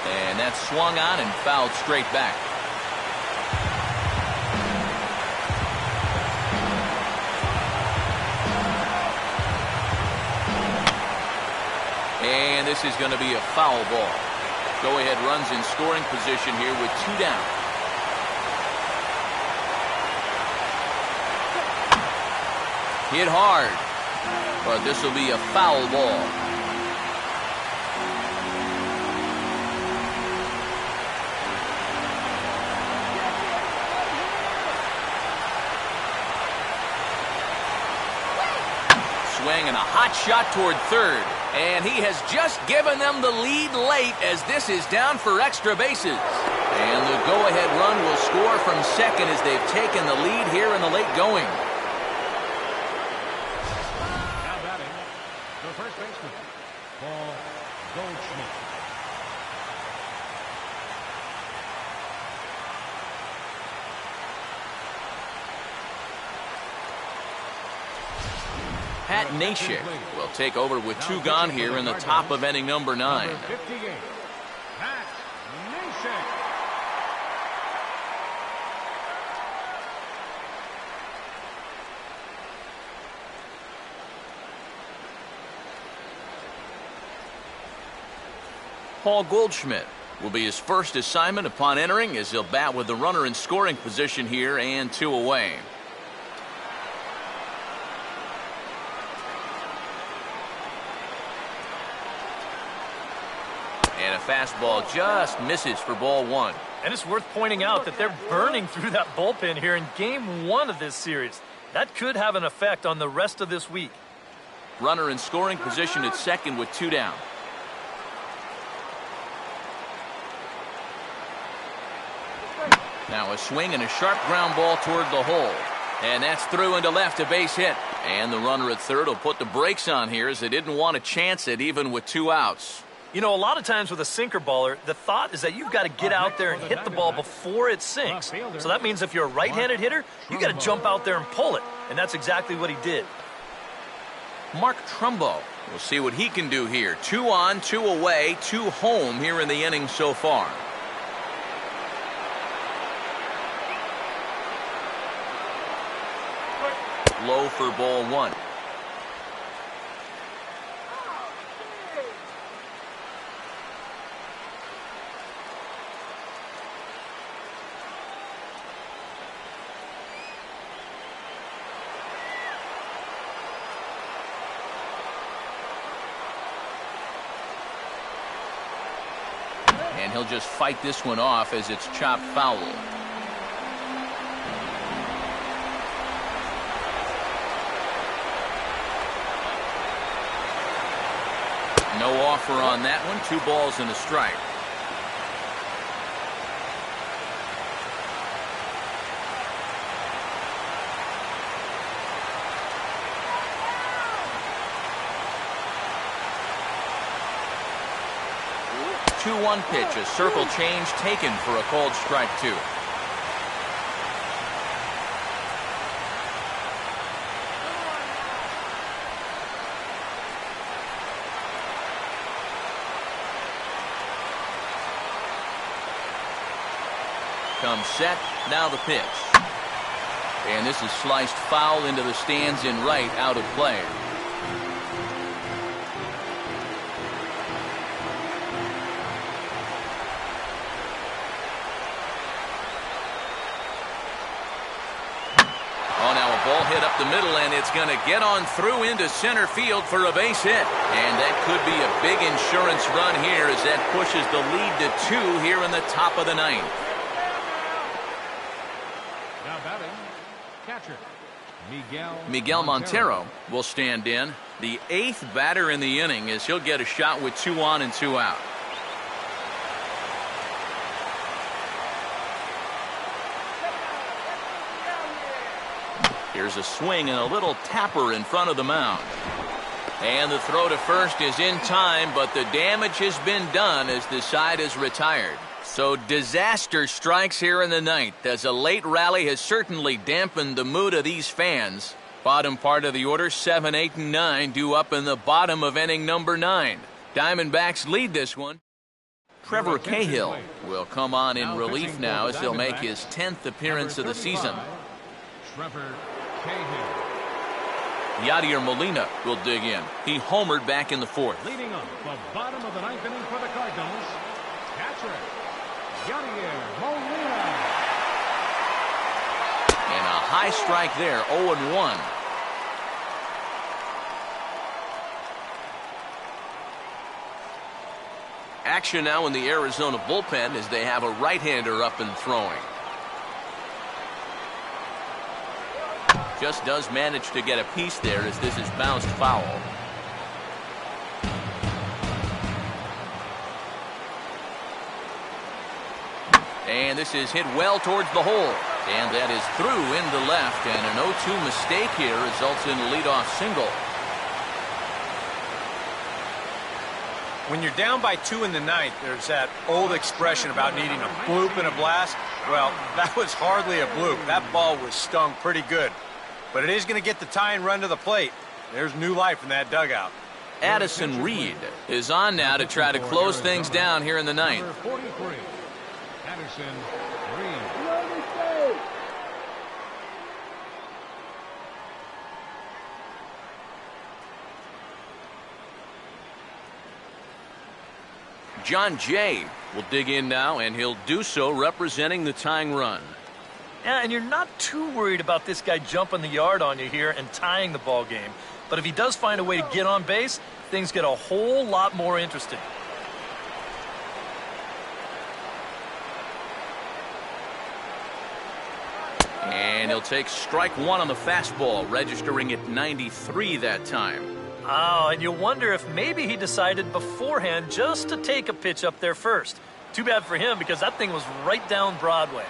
And that's swung on and fouled straight back. And this is going to be a foul ball. Go-ahead runs in scoring position here with 2 down. Hit hard, but this will be a foul ball. Swing and a hot shot toward third. And he has just given them the lead late as this is down for extra bases. And the go-ahead run will score from second as they've taken the lead here in the late going. Now batting, the first baseman, Paul Goldschmidt. Pat Neshek will take over with 2 gone here in the top of inning number 9. Number 58, Pat Neshek. Paul Goldschmidt will be his first assignment upon entering as he'll bat with the runner in scoring position here and 2 away. And a fastball just misses for ball 1. And it's worth pointing out that they're burning through that bullpen here in game 1 of this series. That could have an effect on the rest of this week. Runner in scoring position at second with 2 down. Now a swing and a sharp ground ball toward the hole. And that's through into left, a base hit. And the runner at third will put the brakes on here as they didn't want to chance it even with 2 outs. You know, a lot of times with a sinker baller, the thought is that you've got to get out there and hit the ball before it sinks. So that means if you're a right-handed hitter, you got to jump out there and pull it. And that's exactly what he did. Mark Trumbo will see what he can do here. 2 on, 2 away, 2 home here in the inning so far. Low for ball 1. And he'll just fight this one off as it's chopped foul. No offer on that one. 2 balls and a strike. Two-one pitch, a circle change taken for a called strike 2. Comes set, now the pitch. And this is sliced foul into the stands in right, out of play. Oh, now a ball hit up the middle, and it's going to get on through into center field for a base hit. And that could be a big insurance run here as that pushes the lead to 2 here in the top of the 9th. Miguel Montero will stand in, the 8th batter in the inning, as he'll get a shot with 2 on and 2 out. Here's a swing and a little tapper in front of the mound. And the throw to first is in time, but the damage has been done as the side is retired. So disaster strikes here in the 9th, as a late rally has certainly dampened the mood of these fans. Bottom part of the order, 7, 8, and 9, due up in the bottom of inning number 9. Diamondbacks lead this one. Trevor Cahill will come on in relief now as he'll make his 10th appearance of the season. Trevor Cahill. Yadier Molina will dig in. He homered back in the 4th. Leading off the bottom of the 9th inning for the Cardinals, catcher Yadier Molina. And a high strike there, 0-1. Action now in the Arizona bullpen as they have a right-hander up and throwing. Just does manage to get a piece there as this is bounced foul. And this is hit well towards the hole. And that is through into left, and an 0-2 mistake here results in a leadoff single. When you're down by 2 in the 9th, there's that old expression about needing a bloop and a blast. Well, that was hardly a bloop. That ball was stung pretty good. But it is going to get the tying run to the plate. There's new life in that dugout. Addison Reed is on now to try to close things down here in the 9th. 43. Addison Reed. John Jay will dig in now, and he'll do so representing the tying run. Yeah, and you're not too worried about this guy jumping the yard on you here and tying the ball game. But if he does find a way to get on base, things get a whole lot more interesting. And he'll take strike 1 on the fastball, registering at 93 that time. Oh, and you wonder if maybe he decided beforehand just to take a pitch up there first. Too bad for him, because that thing was right down Broadway.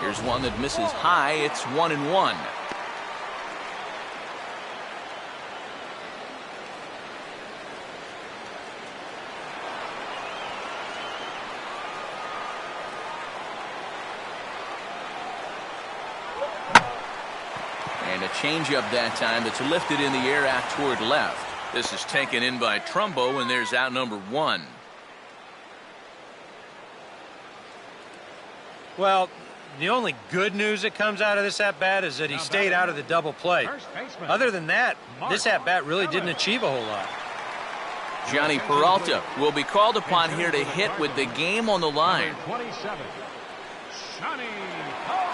Here's one that misses high. It's 1-1. And a changeup that time that's lifted in the air out toward left. This is taken in by Trumbo, and there's out number 1. Well, the only good news that comes out of this at-bat is that he stayed out of the double play. Other than that, this at-bat really didn't achieve a whole lot. Johnny Peralta will be called upon here to hit with the game on the line. 27. Johnny Peralta.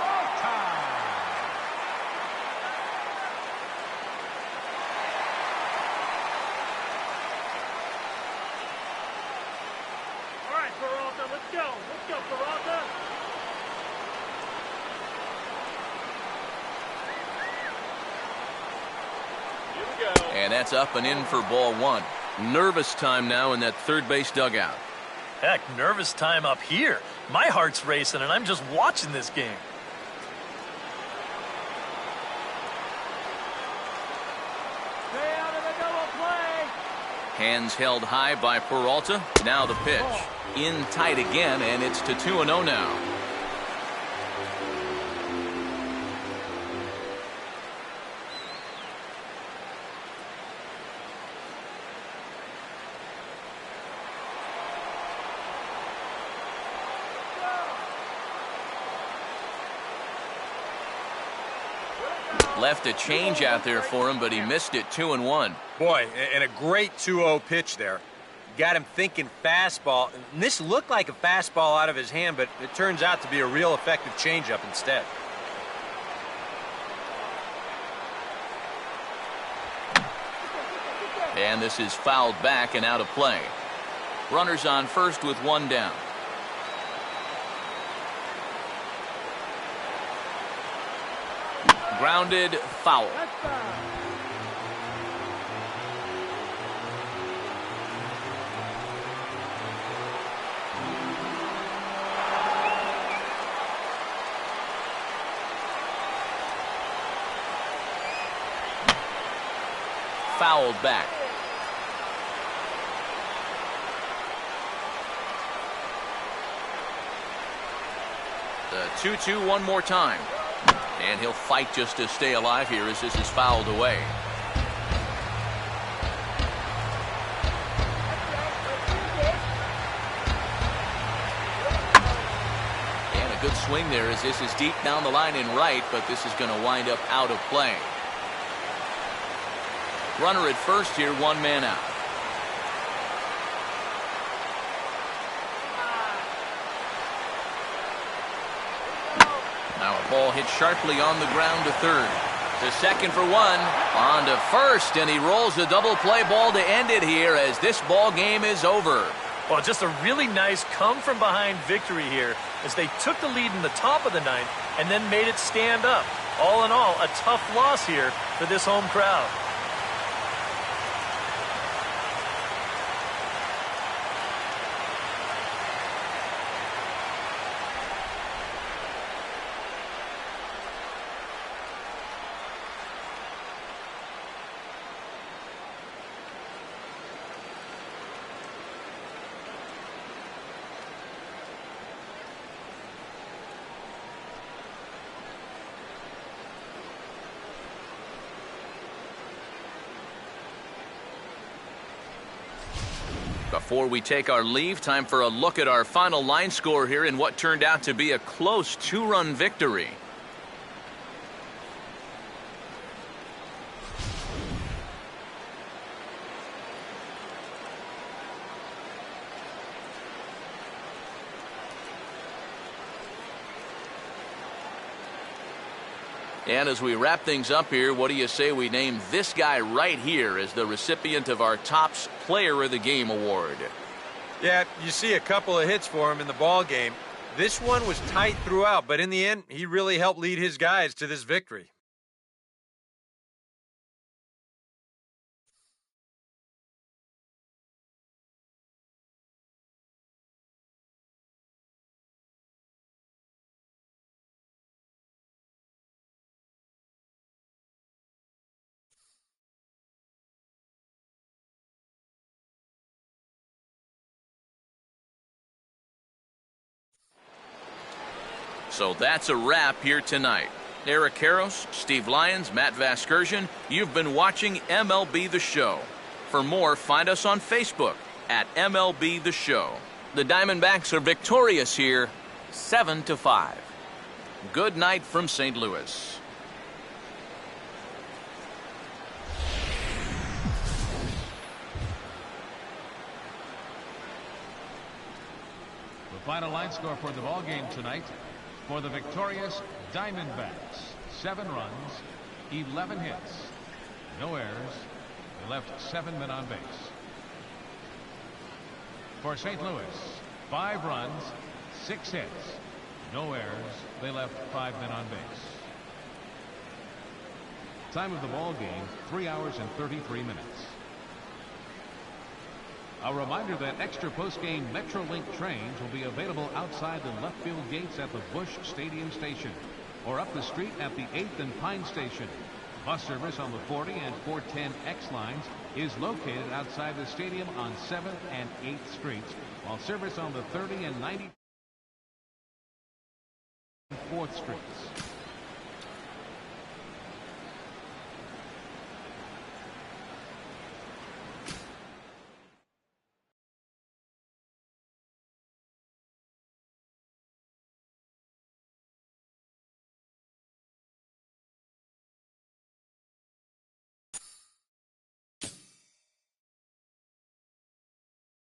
And that's up and in for ball one. Nervous time now in that third base dugout. Heck, nervous time up here. My heart's racing, and I'm just watching this game. Stay out of the double play. Hands held high by Peralta. Now the pitch. In tight again, and it's to 2-0 now. Left a change out there for him, but he missed it. 2-1. Boy, and a great 2-0 pitch there. Got him thinking fastball. And this looked like a fastball out of his hand, but it turns out to be a real effective changeup instead. And this is fouled back and out of play. Runners on first with one down. Grounded, foul. Fouled back. The 2-2 one more time. And he'll fight just to stay alive here as this is fouled away. And a good swing there as this is deep down the line in right, but this is going to wind up out of play. Runner at first here, one man out. Now a ball hit sharply on the ground to third. To second for one. On to first, and he rolls a double play ball to end it here as this ball game is over. Well, just a really nice come-from-behind victory here as they took the lead in the top of the ninth and then made it stand up. All in all, a tough loss here for this home crowd. Before we take our leave, time for a look at our final line score here in what turned out to be a close two-run victory. And as we wrap things up here, what do you say we name this guy right here as the recipient of our Topps Player of the Game award? Yeah, you see a couple of hits for him in the ball game. This one was tight throughout, but in the end, he really helped lead his guys to this victory. So that's a wrap here tonight. Eric Karros, Steve Lyons, Matt Vasgersian, you've been watching MLB The Show. For more, find us on Facebook at MLB The Show. The Diamondbacks are victorious here, 7-5. Good night from St. Louis. The final line score for the ball game tonight. For the victorious Diamondbacks, 7 runs, 11 hits, no errors. They left 7 men on base. For St. Louis, 5 runs, 6 hits, no errors. They left 5 men on base. Time of the ball game, 3 hours and 33 minutes. A reminder that extra postgame Metrolink trains will be available outside the left field gates at the Busch Stadium station or up the street at the 8th and Pine station. Bus service on the 40 and 410X lines is located outside the stadium on 7th and 8th streets, while service on the 30 and 94th streets.